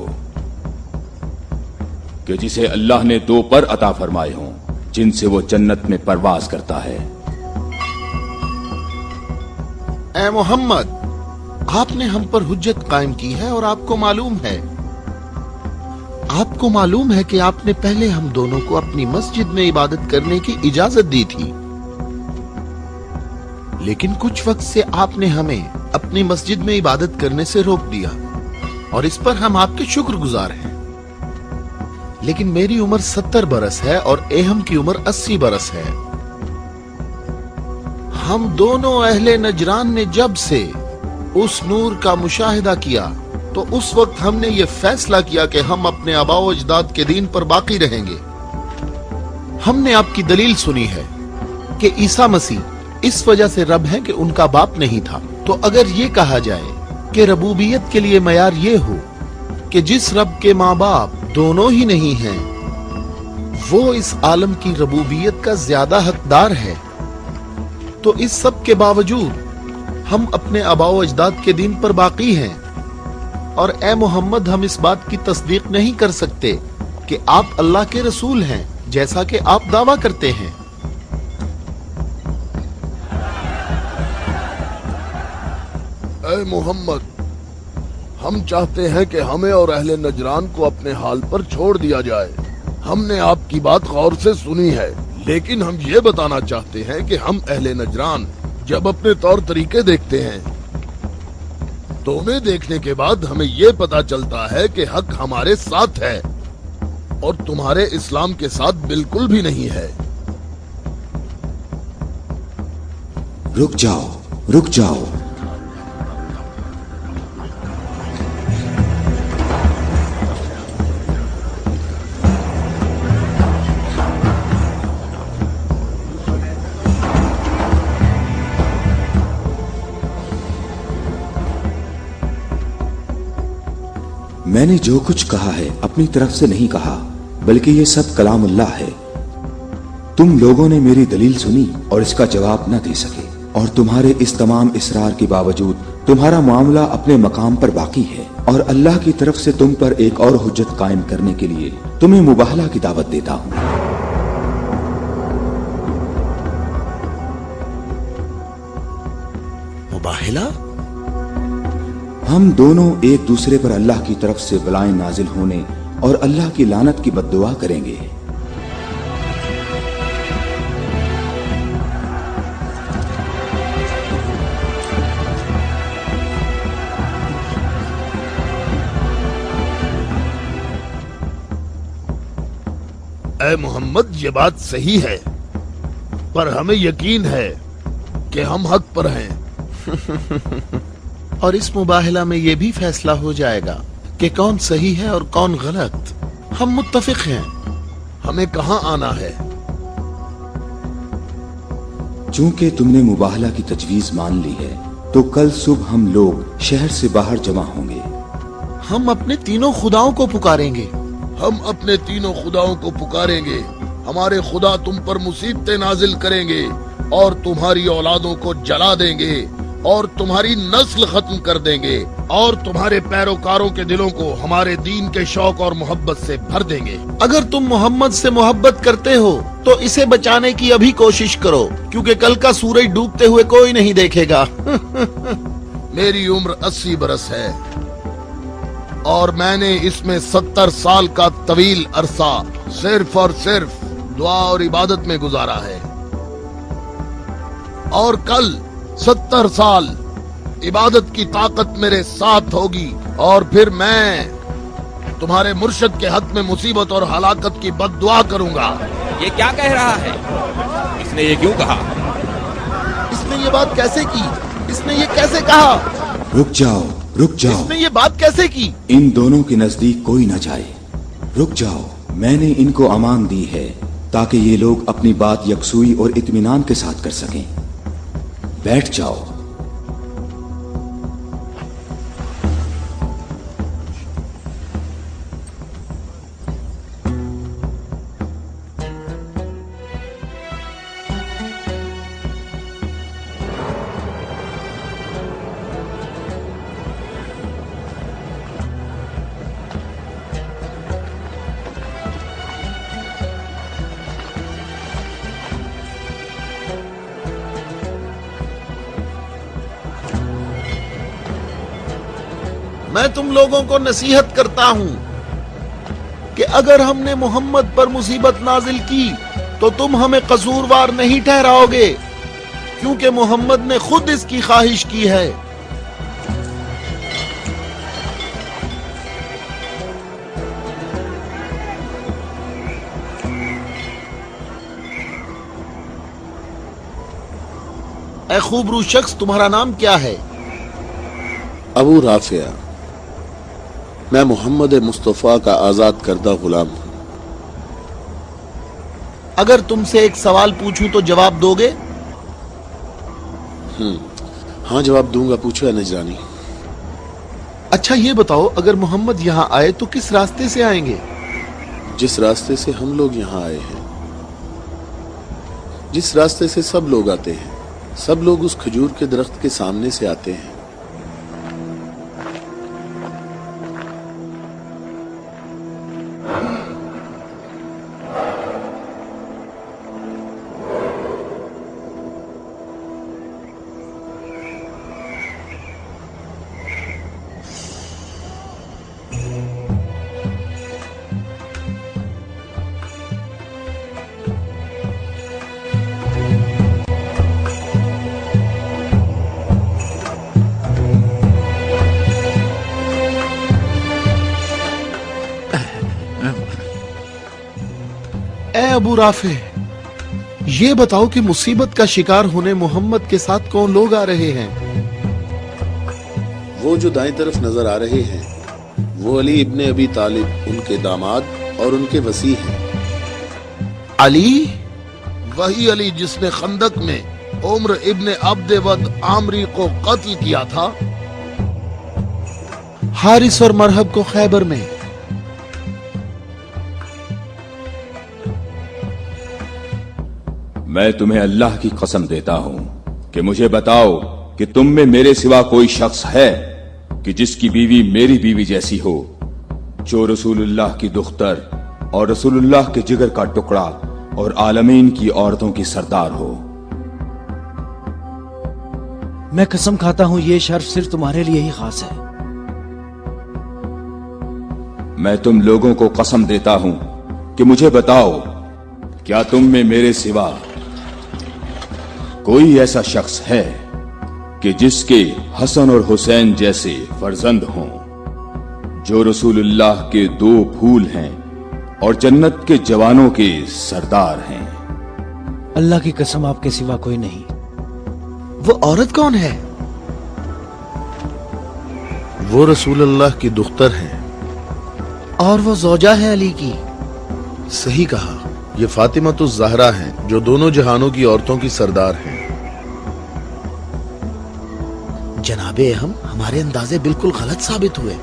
कि जिसे अल्लाह ने 2 पर अता फरमाए हों जिनसे वो जन्नत में परवाज करता है। ए मोहम्मद, आपने हम पर हुज्जत कायम की है और आपको मालूम है कि आपने पहले हम दोनों को अपनी मस्जिद में इबादत करने की इजाजत दी थी, लेकिन कुछ वक्त से आपने हमें अपनी मस्जिद में इबादत करने से रोक दिया और इस पर हम आपके शुक्रगुजार हैं। लेकिन मेरी उम्र 70 बरस है और एहम की उम्र 80 बरस है। हम दोनों अहले नजरान ने जब से उस नूर का मुशाहिदा किया तो उस वक्त हमने ये फैसला किया कि हम अपने आबाओ अजदाद के दीन पर बाकी रहेंगे। हमने आपकी दलील सुनी है कि ईसा मसीह इस वजह से रब है कि उनका बाप नहीं था। तो अगर ये कहा जाए कि रबूबियत के लिए मयार ये हो कि जिस रब के माँ बाप दोनों ही नहीं हैं, वो इस आलम की रबूबियत का ज्यादा हकदार है, तो इस सब के बावजूद हम अपने आबाओ अजदाद के दीन पर बाकी हैं। और ए मोहम्मद, हम इस बात की तस्दीक नहीं कर सकते कि आप अल्लाह के रसूल हैं जैसा कि आप दावा करते हैं। ए मोहम्मद, हम चाहते हैं कि हमें और अहले नजरान को अपने हाल पर छोड़ दिया जाए। हमने आपकी बात गौर से सुनी है, लेकिन हम ये बताना चाहते हैं कि हम अहले नजरान जब अपने तौर तरीके देखते हैं तो उन्हें देखने के बाद हमें ये पता चलता है कि हक हमारे साथ है और तुम्हारे इस्लाम के साथ बिल्कुल भी नहीं है। रुक जाओ, रुक जाओ। मैंने जो कुछ कहा है अपनी तरफ से नहीं कहा, बल्कि ये सब कलामुल्लाह है। तुम लोगों ने मेरी दलील सुनी और इसका जवाब न दे सके, और तुम्हारे इस तमाम इसरार के बावजूद तुम्हारा मामला अपने मकाम पर बाकी है। और अल्लाह की तरफ से तुम पर एक और हुज्जत कायम करने के लिए तुम्हें मुबाहला की दावत देता हूँ। मुबाहला? हम दोनों एक दूसरे पर अल्लाह की तरफ से बलाएं नाजिल होने और अल्लाह की लानत की बद्दुआ करेंगे। ऐ मोहम्मद, ये बात सही है, पर हमें यकीन है कि हम हक पर हैं। और इस मुबाहला में ये भी फैसला हो जाएगा कि कौन सही है और कौन गलत। हम मुत्तफिक हैं। हमें कहाँ आना है? चूंकि तुमने मुबाहला की तजवीज मान ली है, तो कल सुबह हम लोग शहर से बाहर जमा होंगे। हम अपने तीनों खुदाओं को पुकारेंगे। हम अपने तीनों खुदाओं को पुकारेंगे। हमारे खुदा तुम पर मुसीबतें नाजिल करेंगे और तुम्हारी औलादों को जला देंगे और तुम्हारी नस्ल खत्म कर देंगे और तुम्हारे पैरोकारों के दिलों को हमारे दीन के शौक और मोहब्बत से भर देंगे। अगर तुम मोहम्मद से मोहब्बत करते हो तो इसे बचाने की अभी कोशिश करो, क्योंकि कल का सूरज डूबते हुए कोई नहीं देखेगा। मेरी उम्र 80 बरस है और मैंने इसमें 70 साल का तवील अरसा सिर्फ और सिर्फ दुआ और इबादत में गुजारा है, और कल 70 साल इबादत की ताकत मेरे साथ होगी और फिर मैं तुम्हारे मुर्शद के हक में मुसीबत और हलाकत की बद्दुआ करूंगा। ये क्या कह रहा है? इसने ये क्यों कहा? इसने ये बात कैसे की? इसने ये कैसे कहा? रुक जाओ, रुक जाओ। इसने ये बात कैसे की? इन दोनों के नजदीक कोई न जाए। रुक जाओ, मैंने इनको अमान दी है ताकि ये लोग अपनी बात यकसुई और इत्मीनान के साथ कर सकें। बैठ जाओ। मैं तुम लोगों को नसीहत करता हूं कि अगर हमने मोहम्मद पर मुसीबत नाजिल की तो तुम हमें कसूरवार नहीं ठहराओगे, क्योंकि मोहम्मद ने खुद इसकी ख्वाहिश की है। ऐ खूबरू शख्स, तुम्हारा नाम क्या है? अबू राफिया। मैं मोहम्मद मुस्तफा का आजाद करदा गुलाम हूं। अगर तुमसे एक सवाल पूछूं तो जवाब दोगे? हाँ, जवाब दूंगा। पूछो नजरानी। अच्छा ये बताओ, अगर मोहम्मद यहाँ आए तो किस रास्ते से आएंगे? जिस रास्ते से हम लोग यहाँ आए हैं, जिस रास्ते से सब लोग आते हैं। सब लोग उस खजूर के दरख्त के सामने से आते हैं। अबू राफे, ये बताओ कि मुसीबत का शिकार होने मोहम्मद के साथ कौन लोग आ रहे हैं? वो जो दाएं तरफ नजर आ रहे हैं, वो अली इब्ने अबी तालिब, उनके दामाद और उनके वसी हैं। अली? वही अली जिसने खंदक में उम्र इब्ने अब्द वद आमरी को कत्ल किया था। हारिस और मरहब को खैबर में। मैं तुम्हें अल्लाह की कसम देता हूं कि मुझे बताओ कि तुम में मेरे सिवा कोई शख्स है कि जिसकी बीवी मेरी बीवी जैसी हो, जो रसूलुल्लाह की दुख्तर और रसूलुल्लाह के जिगर का टुकड़ा और आलमीन की औरतों की सरदार हो। मैं कसम खाता हूं ये शर्फ सिर्फ तुम्हारे लिए ही खास है। मैं तुम लोगों को कसम देता हूं कि मुझे बताओ, क्या तुम में मेरे सिवा कोई ऐसा शख्स है कि जिसके हसन और हुसैन जैसे फर्जंद हों, जो रसूलुल्लाह के 2 फूल हैं और जन्नत के जवानों के सरदार हैं? अल्लाह की कसम, आपके सिवा कोई नहीं। वो औरत कौन है? वो रसूलुल्लाह की दुख्तर है। और वो ज़ौजा है अली की। सही कहा, ये फातिमातुज़ ज़हरा हैं, जो दोनों जहानों की औरतों की सरदार हैं। जनाबे हम हमारे अंदाजे बिल्कुल गलत साबित हुए।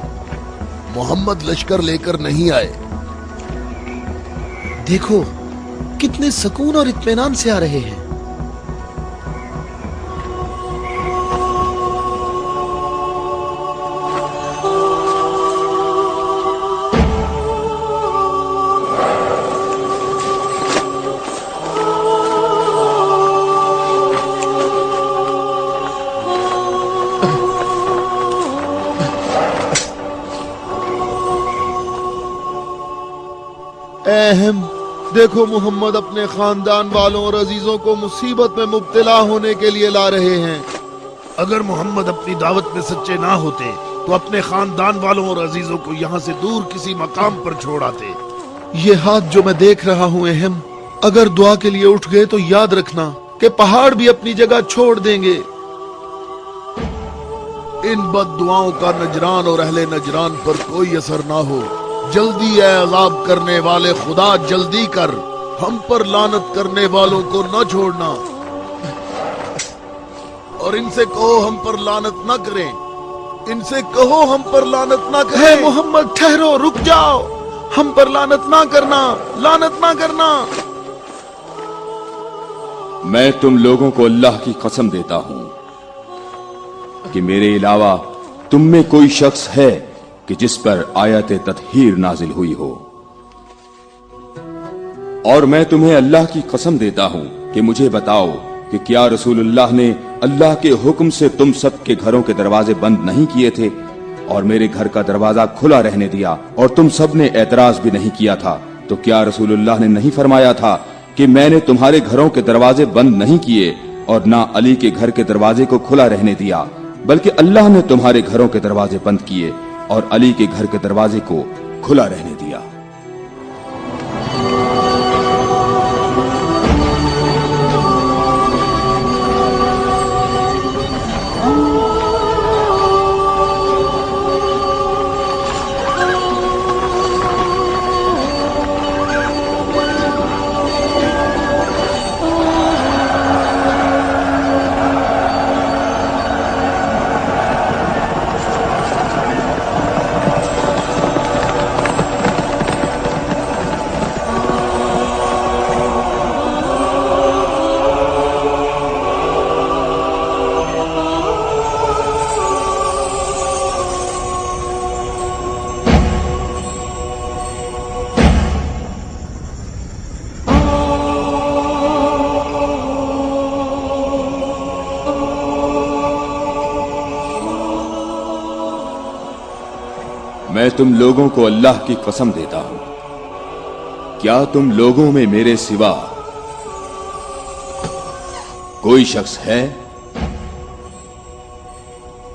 मोहम्मद लश्कर लेकर नहीं आए। देखो कितने सुकून और इत्मीनान से आ रहे हैं। अहम, देखो मोहम्मद अपने खानदान वालों और अजीजों को मुसीबत में मुब्तला होने के लिए ला रहे हैं। अगर मोहम्मद अपनी दावत में सच्चे ना होते तो अपने खानदान वालों और अजीजों को यहाँ से दूर किसी मकाम पर छोड़ आते। ये हाथ जो मैं देख रहा हूँ अहम, अगर दुआ के लिए उठ गए तो याद रखना कि पहाड़ भी अपनी जगह छोड़ देंगे। इन बद्दुआओं का नजरान और अहले नजरान पर कोई असर ना हो। जल्दी है अज़ाब करने वाले खुदा, जल्दी कर। हम पर लानत करने वालों को न छोड़ना, और इनसे कहो हम पर लानत न करें। इनसे कहो हम पर लानत न करें। मोहम्मद ठहरो, रुक जाओ, हम पर लानत ना करना, लानत ना करना। मैं तुम लोगों को अल्लाह की कसम देता हूं कि मेरे अलावा तुम में कोई शख्स है कि जिस पर आयत तत्हीर नाजिल हुई हो, और मैं तुम्हें अल्लाह की कसम देता हूं कि मुझे बताओ कि क्या रसूलुल्लाह ने अल्लाह के हुक्म से तुम सब के घरों के दरवाजे बंद नहीं किए थे और मेरे घर का दरवाजा खुला रहने दिया और तुम सब ने एतराज भी नहीं किया था? तो क्या रसूलुल्लाह ने नहीं फरमाया था कि मैंने तुम्हारे घरों के दरवाजे बंद नहीं किए और ना अली के घर के दरवाजे को खुला रहने दिया, बल्कि अल्लाह ने तुम्हारे घरों के दरवाजे बंद किए और अली के घर के दरवाजे को खुला रहने दिया। मैं तुम लोगों को अल्लाह की कसम देता हूं, क्या तुम लोगों में मेरे सिवा कोई शख्स है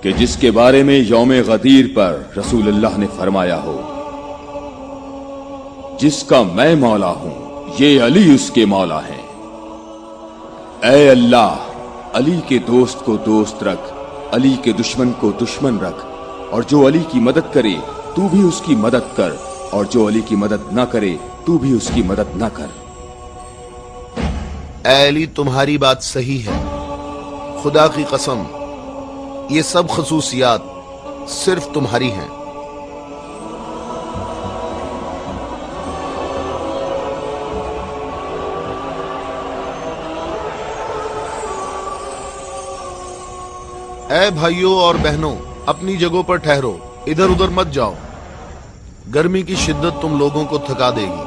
कि जिसके बारे में यौम गदीर पर रसूलुल्लाह ने फरमाया हो, जिसका मैं मौला हूं, ये अली उसके मौला है। ऐ अल्लाह, अली के दोस्त को दोस्त रख, अली के दुश्मन को दुश्मन रख, और जो अली की मदद करे तू भी उसकी मदद कर, और जो अली की मदद ना करे तू भी उसकी मदद ना कर। ऐ अली, तुम्हारी बात सही है। खुदा की कसम, ये सब खसूसियात सिर्फ तुम्हारी हैं। ऐ भाइयों और बहनों, अपनी जगहों पर ठहरो, इधर उधर मत जाओ। गर्मी की शिद्दत तुम लोगों को थका देगी।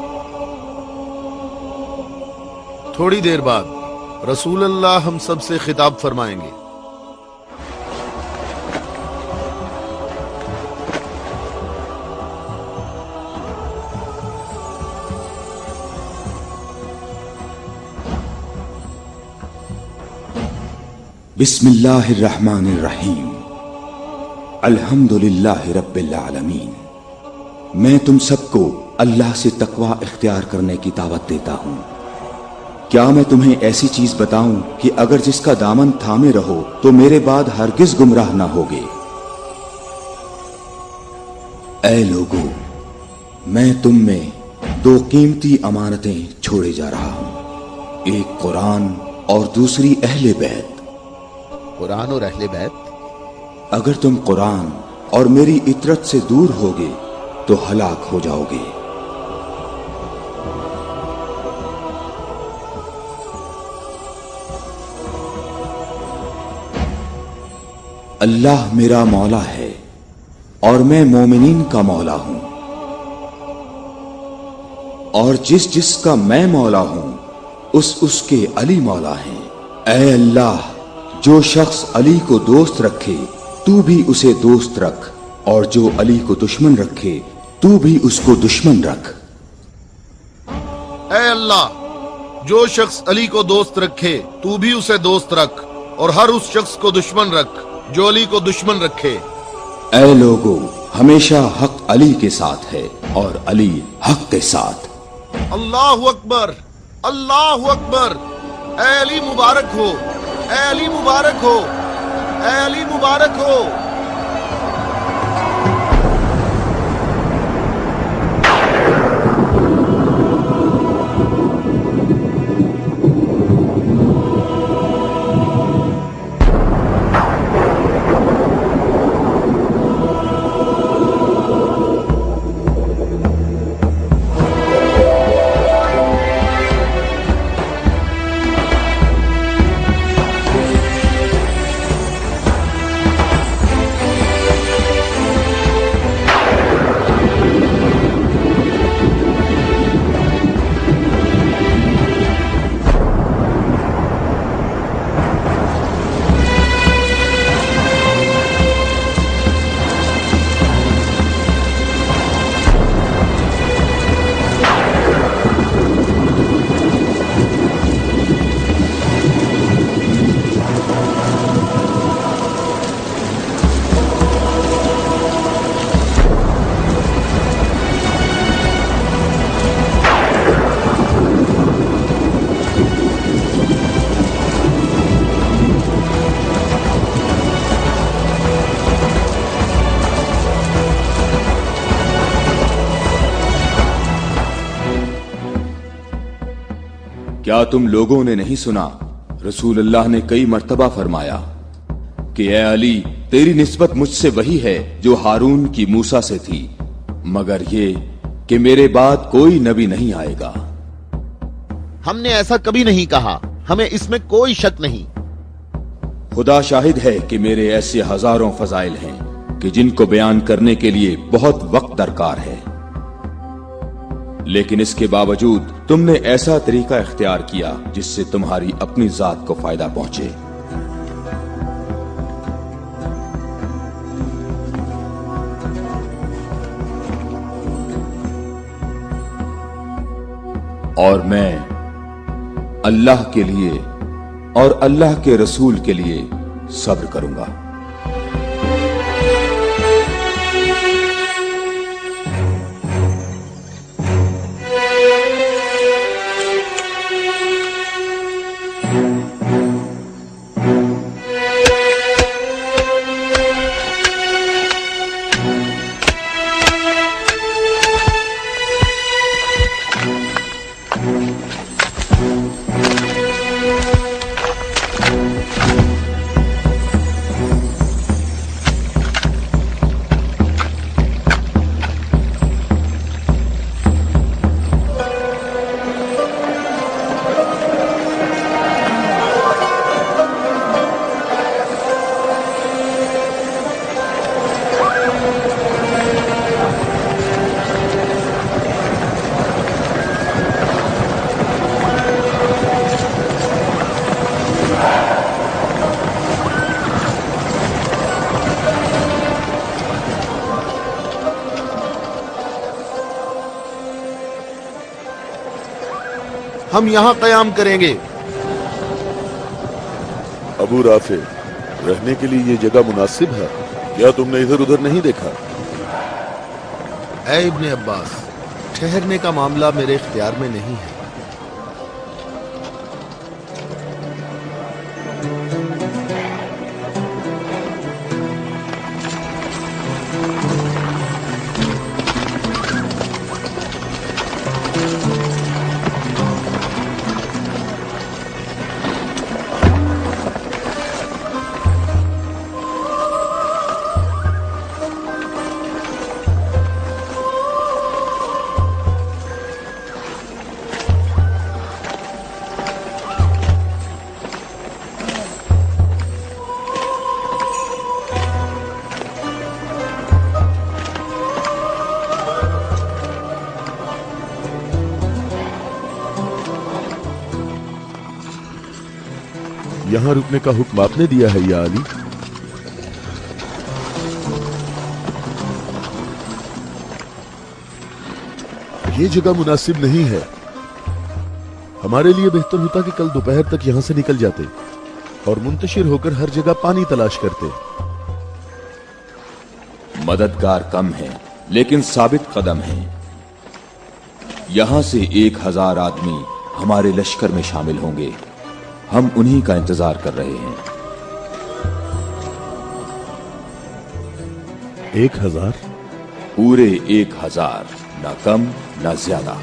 थोड़ी देर बाद रसूलुल्लाह हम सब से खिताब फरमाएंगे। बिस्मिल्लाहिर्रहमानिर्रहीम। अल्हम्दुलिल्लाहि रब्बिल आलमीन। मैं तुम सबको अल्लाह से तकवा इख्तियार करने की दावत देता हूं। क्या मैं तुम्हें ऐसी चीज बताऊं कि अगर जिसका दामन थामे रहो तो मेरे बाद हरगिज गुमराह ना होगे। ऐ लोगों, मैं तुम में दो कीमती अमानतें छोड़े जा रहा हूं, एक कुरान और दूसरी अहले बैत। कुरान और अहले बैत? अगर तुम कुरान और मेरी इतरत से दूर होगे तो हलाक हो जाओगे। अल्लाह मेरा मौला है और मैं मोमिनीन का मौला हूं, और जिसका मैं मौला हूं उसके अली मौला हैं। ऐ अल्लाह, जो शख्स अली को दोस्त रखे तू भी उसे दोस्त रख, और जो अली को दुश्मन रखे तू भी उसको दुश्मन रख। ऐ अल्लाह, जो शख्स अली को दोस्त रखे तू भी उसे दोस्त रख, और हर उस शख्स को दुश्मन रख जो अली को दुश्मन रखे। ऐ लोगों, हमेशा हक अली के साथ है और अली हक के साथ। अल्लाहु अकबर, अल्लाहु अकबर। ऐ अली मुबारक हो, ऐ अली मुबारक हो, ऐ अली मुबारक हो। क्या तुम लोगों ने नहीं सुना, रसूल अल्लाह ने कई मर्तबा फरमाया कि ए अली, तेरी निस्बत मुझसे वही है जो हारून की मूसा से थी, मगर ये कि मेरे बाद कोई नबी नहीं आएगा। हमने ऐसा कभी नहीं कहा, हमें इसमें कोई शक नहीं। खुदा शाहिद है कि मेरे ऐसे हजारों फजाइल हैं कि जिनको बयान करने के लिए बहुत वक्त दरकार है, लेकिन इसके बावजूद तुमने ऐसा तरीका इख्तियार किया जिससे तुम्हारी अपनी जात को फायदा पहुंचे। और मैं अल्लाह के लिए और अल्लाह के रसूल के लिए सब्र करूंगा। हम यहाँ कयाम करेंगे। अबू राफे, रहने के लिए ये जगह मुनासिब है? क्या तुमने इधर उधर नहीं देखा? ऐ इब्ने अब्बास, ठहरने का मामला मेरे इख्तियार में नहीं है। यहाँ रुकने का हुक्म आपने दिया है या अली? ये जगह मुनासिब नहीं है। हमारे लिए बेहतर होता कि कल दोपहर तक यहां से निकल जाते और मुंतशिर होकर हर जगह पानी तलाश करते। मददगार कम है लेकिन साबित कदम है। यहां से 1000 आदमी हमारे लश्कर में शामिल होंगे। हम उन्हीं का इंतजार कर रहे हैं। 1000? पूरे 1000, ना कम ना ज्यादा।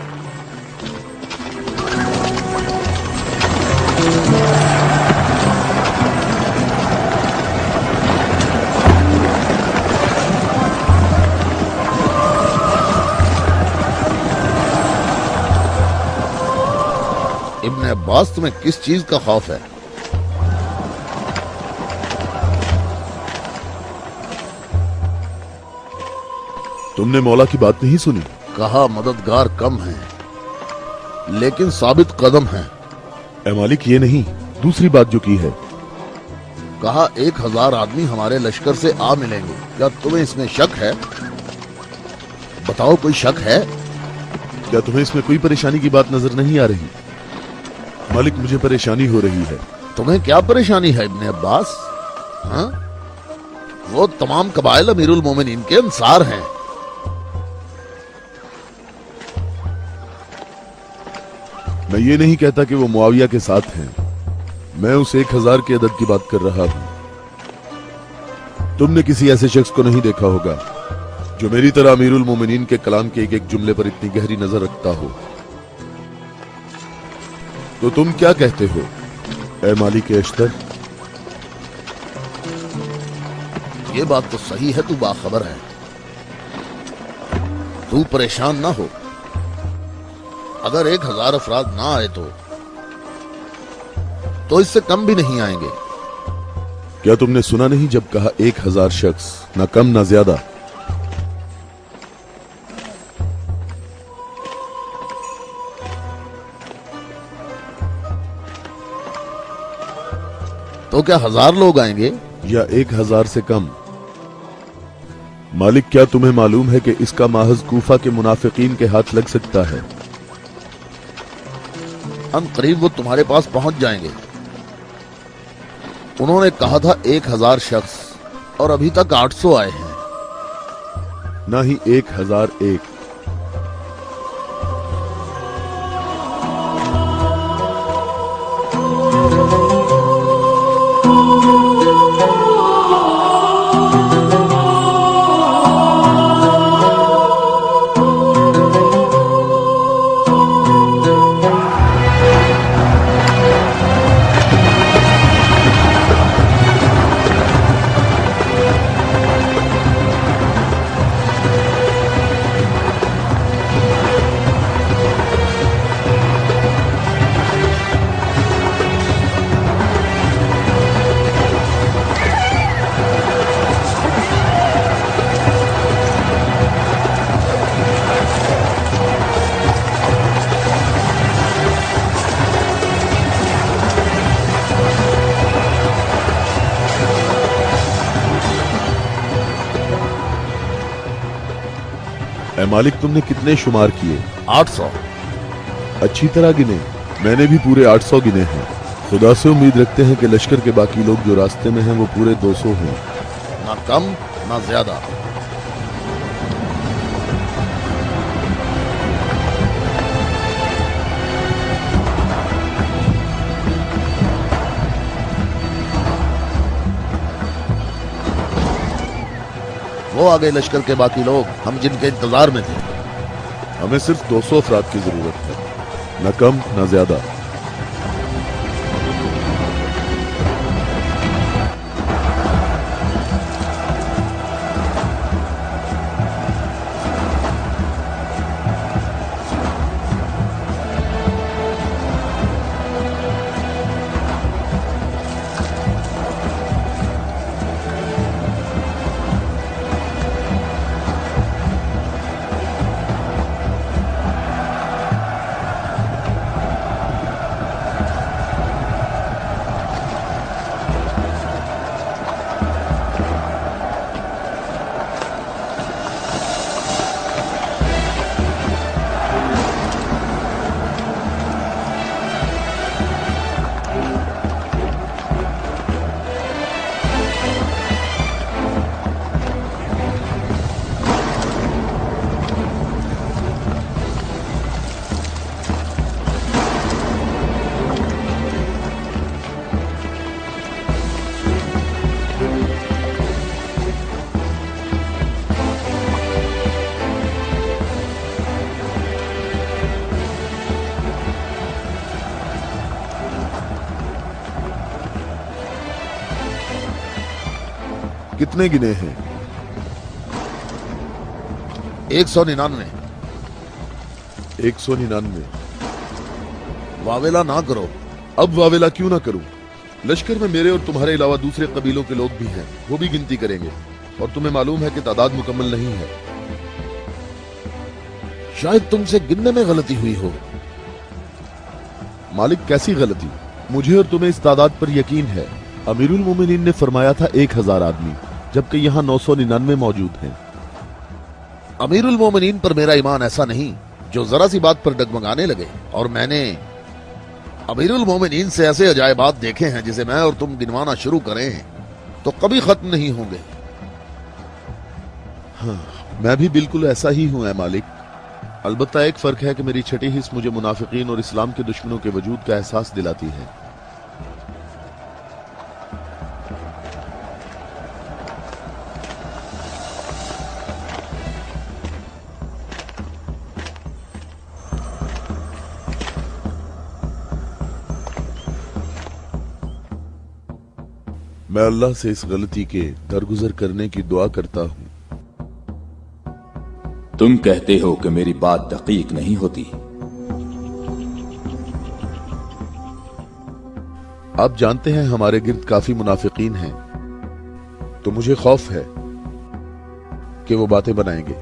इब्ने अब्बास, तुम्हें किस चीज का खौफ है? तुमने मौला की बात नहीं सुनी? कहा मददगार कम है लेकिन साबित कदम है। ए मालिक, ये नहीं, दूसरी बात जो की है। कहा 1000 आदमी हमारे लश्कर से आ मिलेंगे। क्या तुम्हें इसमें शक है? बताओ, कोई शक है? क्या तुम्हें इसमें कोई परेशानी की बात नजर नहीं आ रही? मालिक, मुझे परेशानी हो रही है। तुम्हें क्या परेशानी है इब्ने अब्बास? हाँ? वो तमाम कबाइल अमीरुल मोमिनीन के अंसार हैं। मैं ये नहीं कहता कि वो मुआविया के साथ हैं। मैं उस 1000 के अदद की बात कर रहा हूं। तुमने किसी ऐसे शख्स को नहीं देखा होगा जो मेरी तरह अमीरुल मोमिनीन के कलाम के एक एक जुमले पर इतनी गहरी नजर रखता हो। तो तुम क्या कहते हो ए मालिक अश्तर? ये बात तो सही है, तू बाखबर है। तू परेशान ना हो। अगर 1000 अफराद ना आए तो इससे कम भी नहीं आएंगे। क्या तुमने सुना नहीं जब कहा 1000 शख्स, ना कम ना ज्यादा? तो क्या 1000 लोग आएंगे या 1000 से कम? मालिक, क्या तुम्हें मालूम है कि इसका माहज कूफा के मुनाफिकीन के हाथ लग सकता है? हम करीब वो तुम्हारे पास पहुंच जाएंगे। उन्होंने कहा था 1000 शख्स और अभी तक 800 आए हैं। ना ही 1001। ए मालिक, तुमने कितने शुमार किए? 800। अच्छी तरह गिने। मैंने भी पूरे 800 गिने हैं। खुदा से उम्मीद रखते हैं कि लश्कर के बाकी लोग जो रास्ते में हैं वो पूरे 200 हों। ना कम ना ज्यादा। वो आ गए लश्कर के बाकी लोग, हम जिनके इंतजार में थे। हमें सिर्फ 200 अफराद की जरूरत है, न कम न ज्यादा। कितने गिने हैं? 199। 199। वावेला ना करो। अब वावेला क्यों ना करूं? लश्कर में मेरे और तुम्हारे अलावा दूसरे कबीलों के लोग भी हैं, वो भी गिनती करेंगे, और तुम्हें मालूम है कि तादाद मुकम्मल नहीं है। शायद तुमसे गिनने में गलती हुई हो। मालिक, कैसी गलती? मुझे और तुम्हें इस तादाद पर यकीन है। अमीरुल मोमिनीन ने फरमाया था 1000 आदमी, जबकि यहाँ 999 मौजूद हैं। अमीरुल मोमिनीन पर मेरा ईमान ऐसा नहीं जो जरा सी बात पर डगमगाने लगे, और मैंने अमीरुल मोमिनीन से ऐसे अजायबात देखे हैं जिसे मैं और तुम गिनवाना शुरू करें तो कभी खत्म नहीं होंगे। हाँ, मैं भी बिल्कुल ऐसा ही हूं, मालिक। अलबत्ता एक फर्क है कि मेरी छठी हिस्स मुझे मुनाफिकीन और इस्लाम के दुश्मनों के वजूद का एहसास दिलाती है। मैं अल्लाह से इस गलती के दरगुजर करने की दुआ करता हूं। तुम कहते हो कि मेरी बात दकीक नहीं होती। आप जानते हैं हमारे गिर्द काफी मुनाफिकीन हैं, तो मुझे खौफ है कि वो बातें बनाएंगे।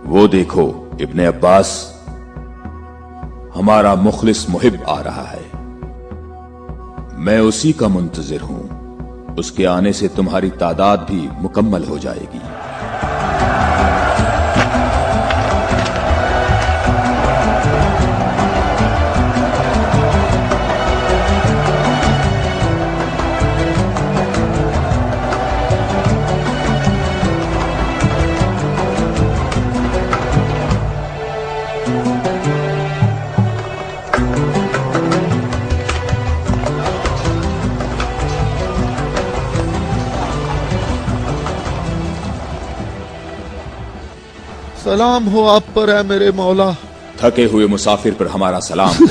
वो देखो, इब्ने अब्बास, हमारा मुखलिस मुहिब आ रहा है। मैं उसी का मुंतजिर हूं। उसके आने से तुम्हारी तादाद भी मुकम्मल हो जाएगी। सलाम हो आप पर है मेरे मौला। थके हुए मुसाफिर पर हमारा सलाम हो।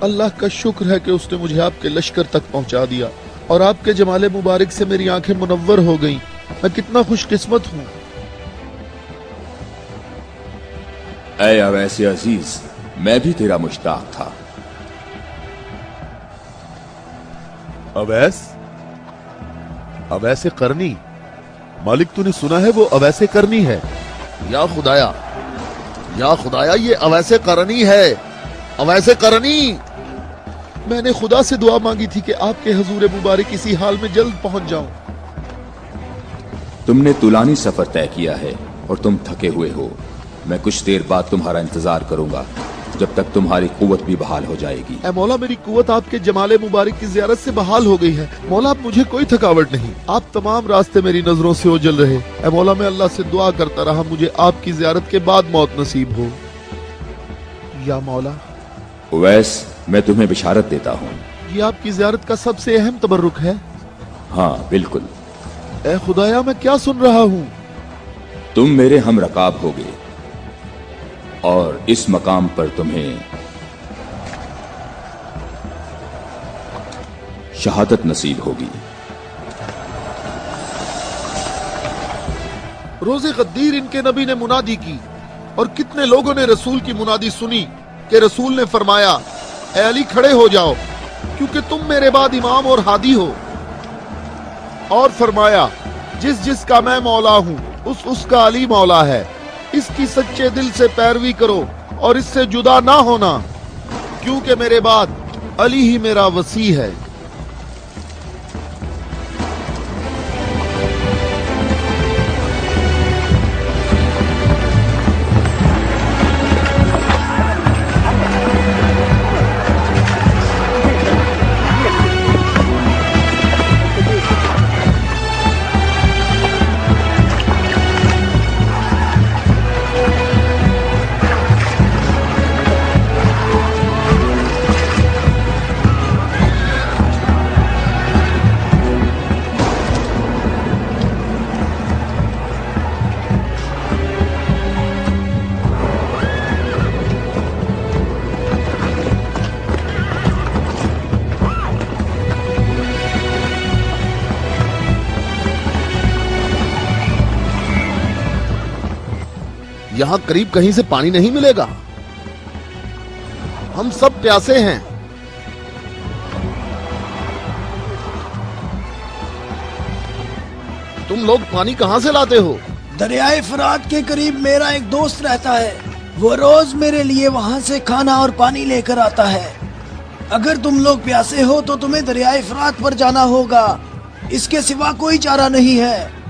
अल्लाह का शुक्र है कि उसने मुझे आपके लश्कर तक पहुंचा दिया और आपके जमाले मुबारक से मेरी आंखें मुनव्वर हो गईं। मैं कितना खुशकिस्मत हूं। ऐ अवैसे अजीज, मैं भी तेरा मुश्ताक था। अवैस? अवैसे करनी? मालिक, तूने सुना है वो अवैसे करनी है? या खुदाया, ये अवैसे करनी है। अवैसे करनी। मैंने खुदा से दुआ मांगी थी कि आपके हजूर मुबारक इसी हाल में जल्द पहुंच जाऊं। तुमने तुलानी सफर तय किया है और तुम थके हुए हो। मैं कुछ देर बाद तुम्हारा इंतजार करूंगा जब तक तुम्हारी कुव्वत भी बहाल हो जाएगी। ए मौला, मेरी कुव्वत आपके जमाले मुबारक की जियारत से बहाल हो गई है। मौला, अब मुझे कोई थकावट नहीं। आप तमाम रास्ते मेरी नजरों से ओझल रहे। ए मौला, मैं अल्लाह से दुआ करता रहा मुझे आपकी जियारत के बाद मौत नसीब हो। या मौला, उवैस, मैं तुम्हें बिशारत देता हूँ। ये आपकी जियारत का सबसे अहम तबर्रुक है। हाँ बिल्कुल। ए खुदाया, मैं क्या सुन रहा हूँ? तुम मेरे हम रकाब होगे और इस मकाम पर तुम्हें शहादत नसीब होगी। रोजे गद्दीर इनके नबी ने मुनादी की और कितने लोगों ने रसूल की मुनादी सुनी कि रसूल ने फरमाया, ए अली खड़े हो जाओ क्योंकि तुम मेरे बाद इमाम और हादी हो। और फरमाया, जिस जिसका मैं मौला हूँ उसका अली मौला है। इसकी सच्चे दिल से पैरवी करो और इससे जुदा ना होना, क्योंकि मेरे बाद अली ही मेरा वसी है। यहाँ करीब कहीं से पानी नहीं मिलेगा। हम सब प्यासे हैं। तुम लोग पानी कहाँ से लाते हो? दरियाए फरात के करीब मेरा एक दोस्त रहता है। वो रोज मेरे लिए वहाँ से खाना और पानी लेकर आता है। अगर तुम लोग प्यासे हो तो तुम्हें दरियाए फरात पर जाना होगा। इसके सिवा कोई चारा नहीं है।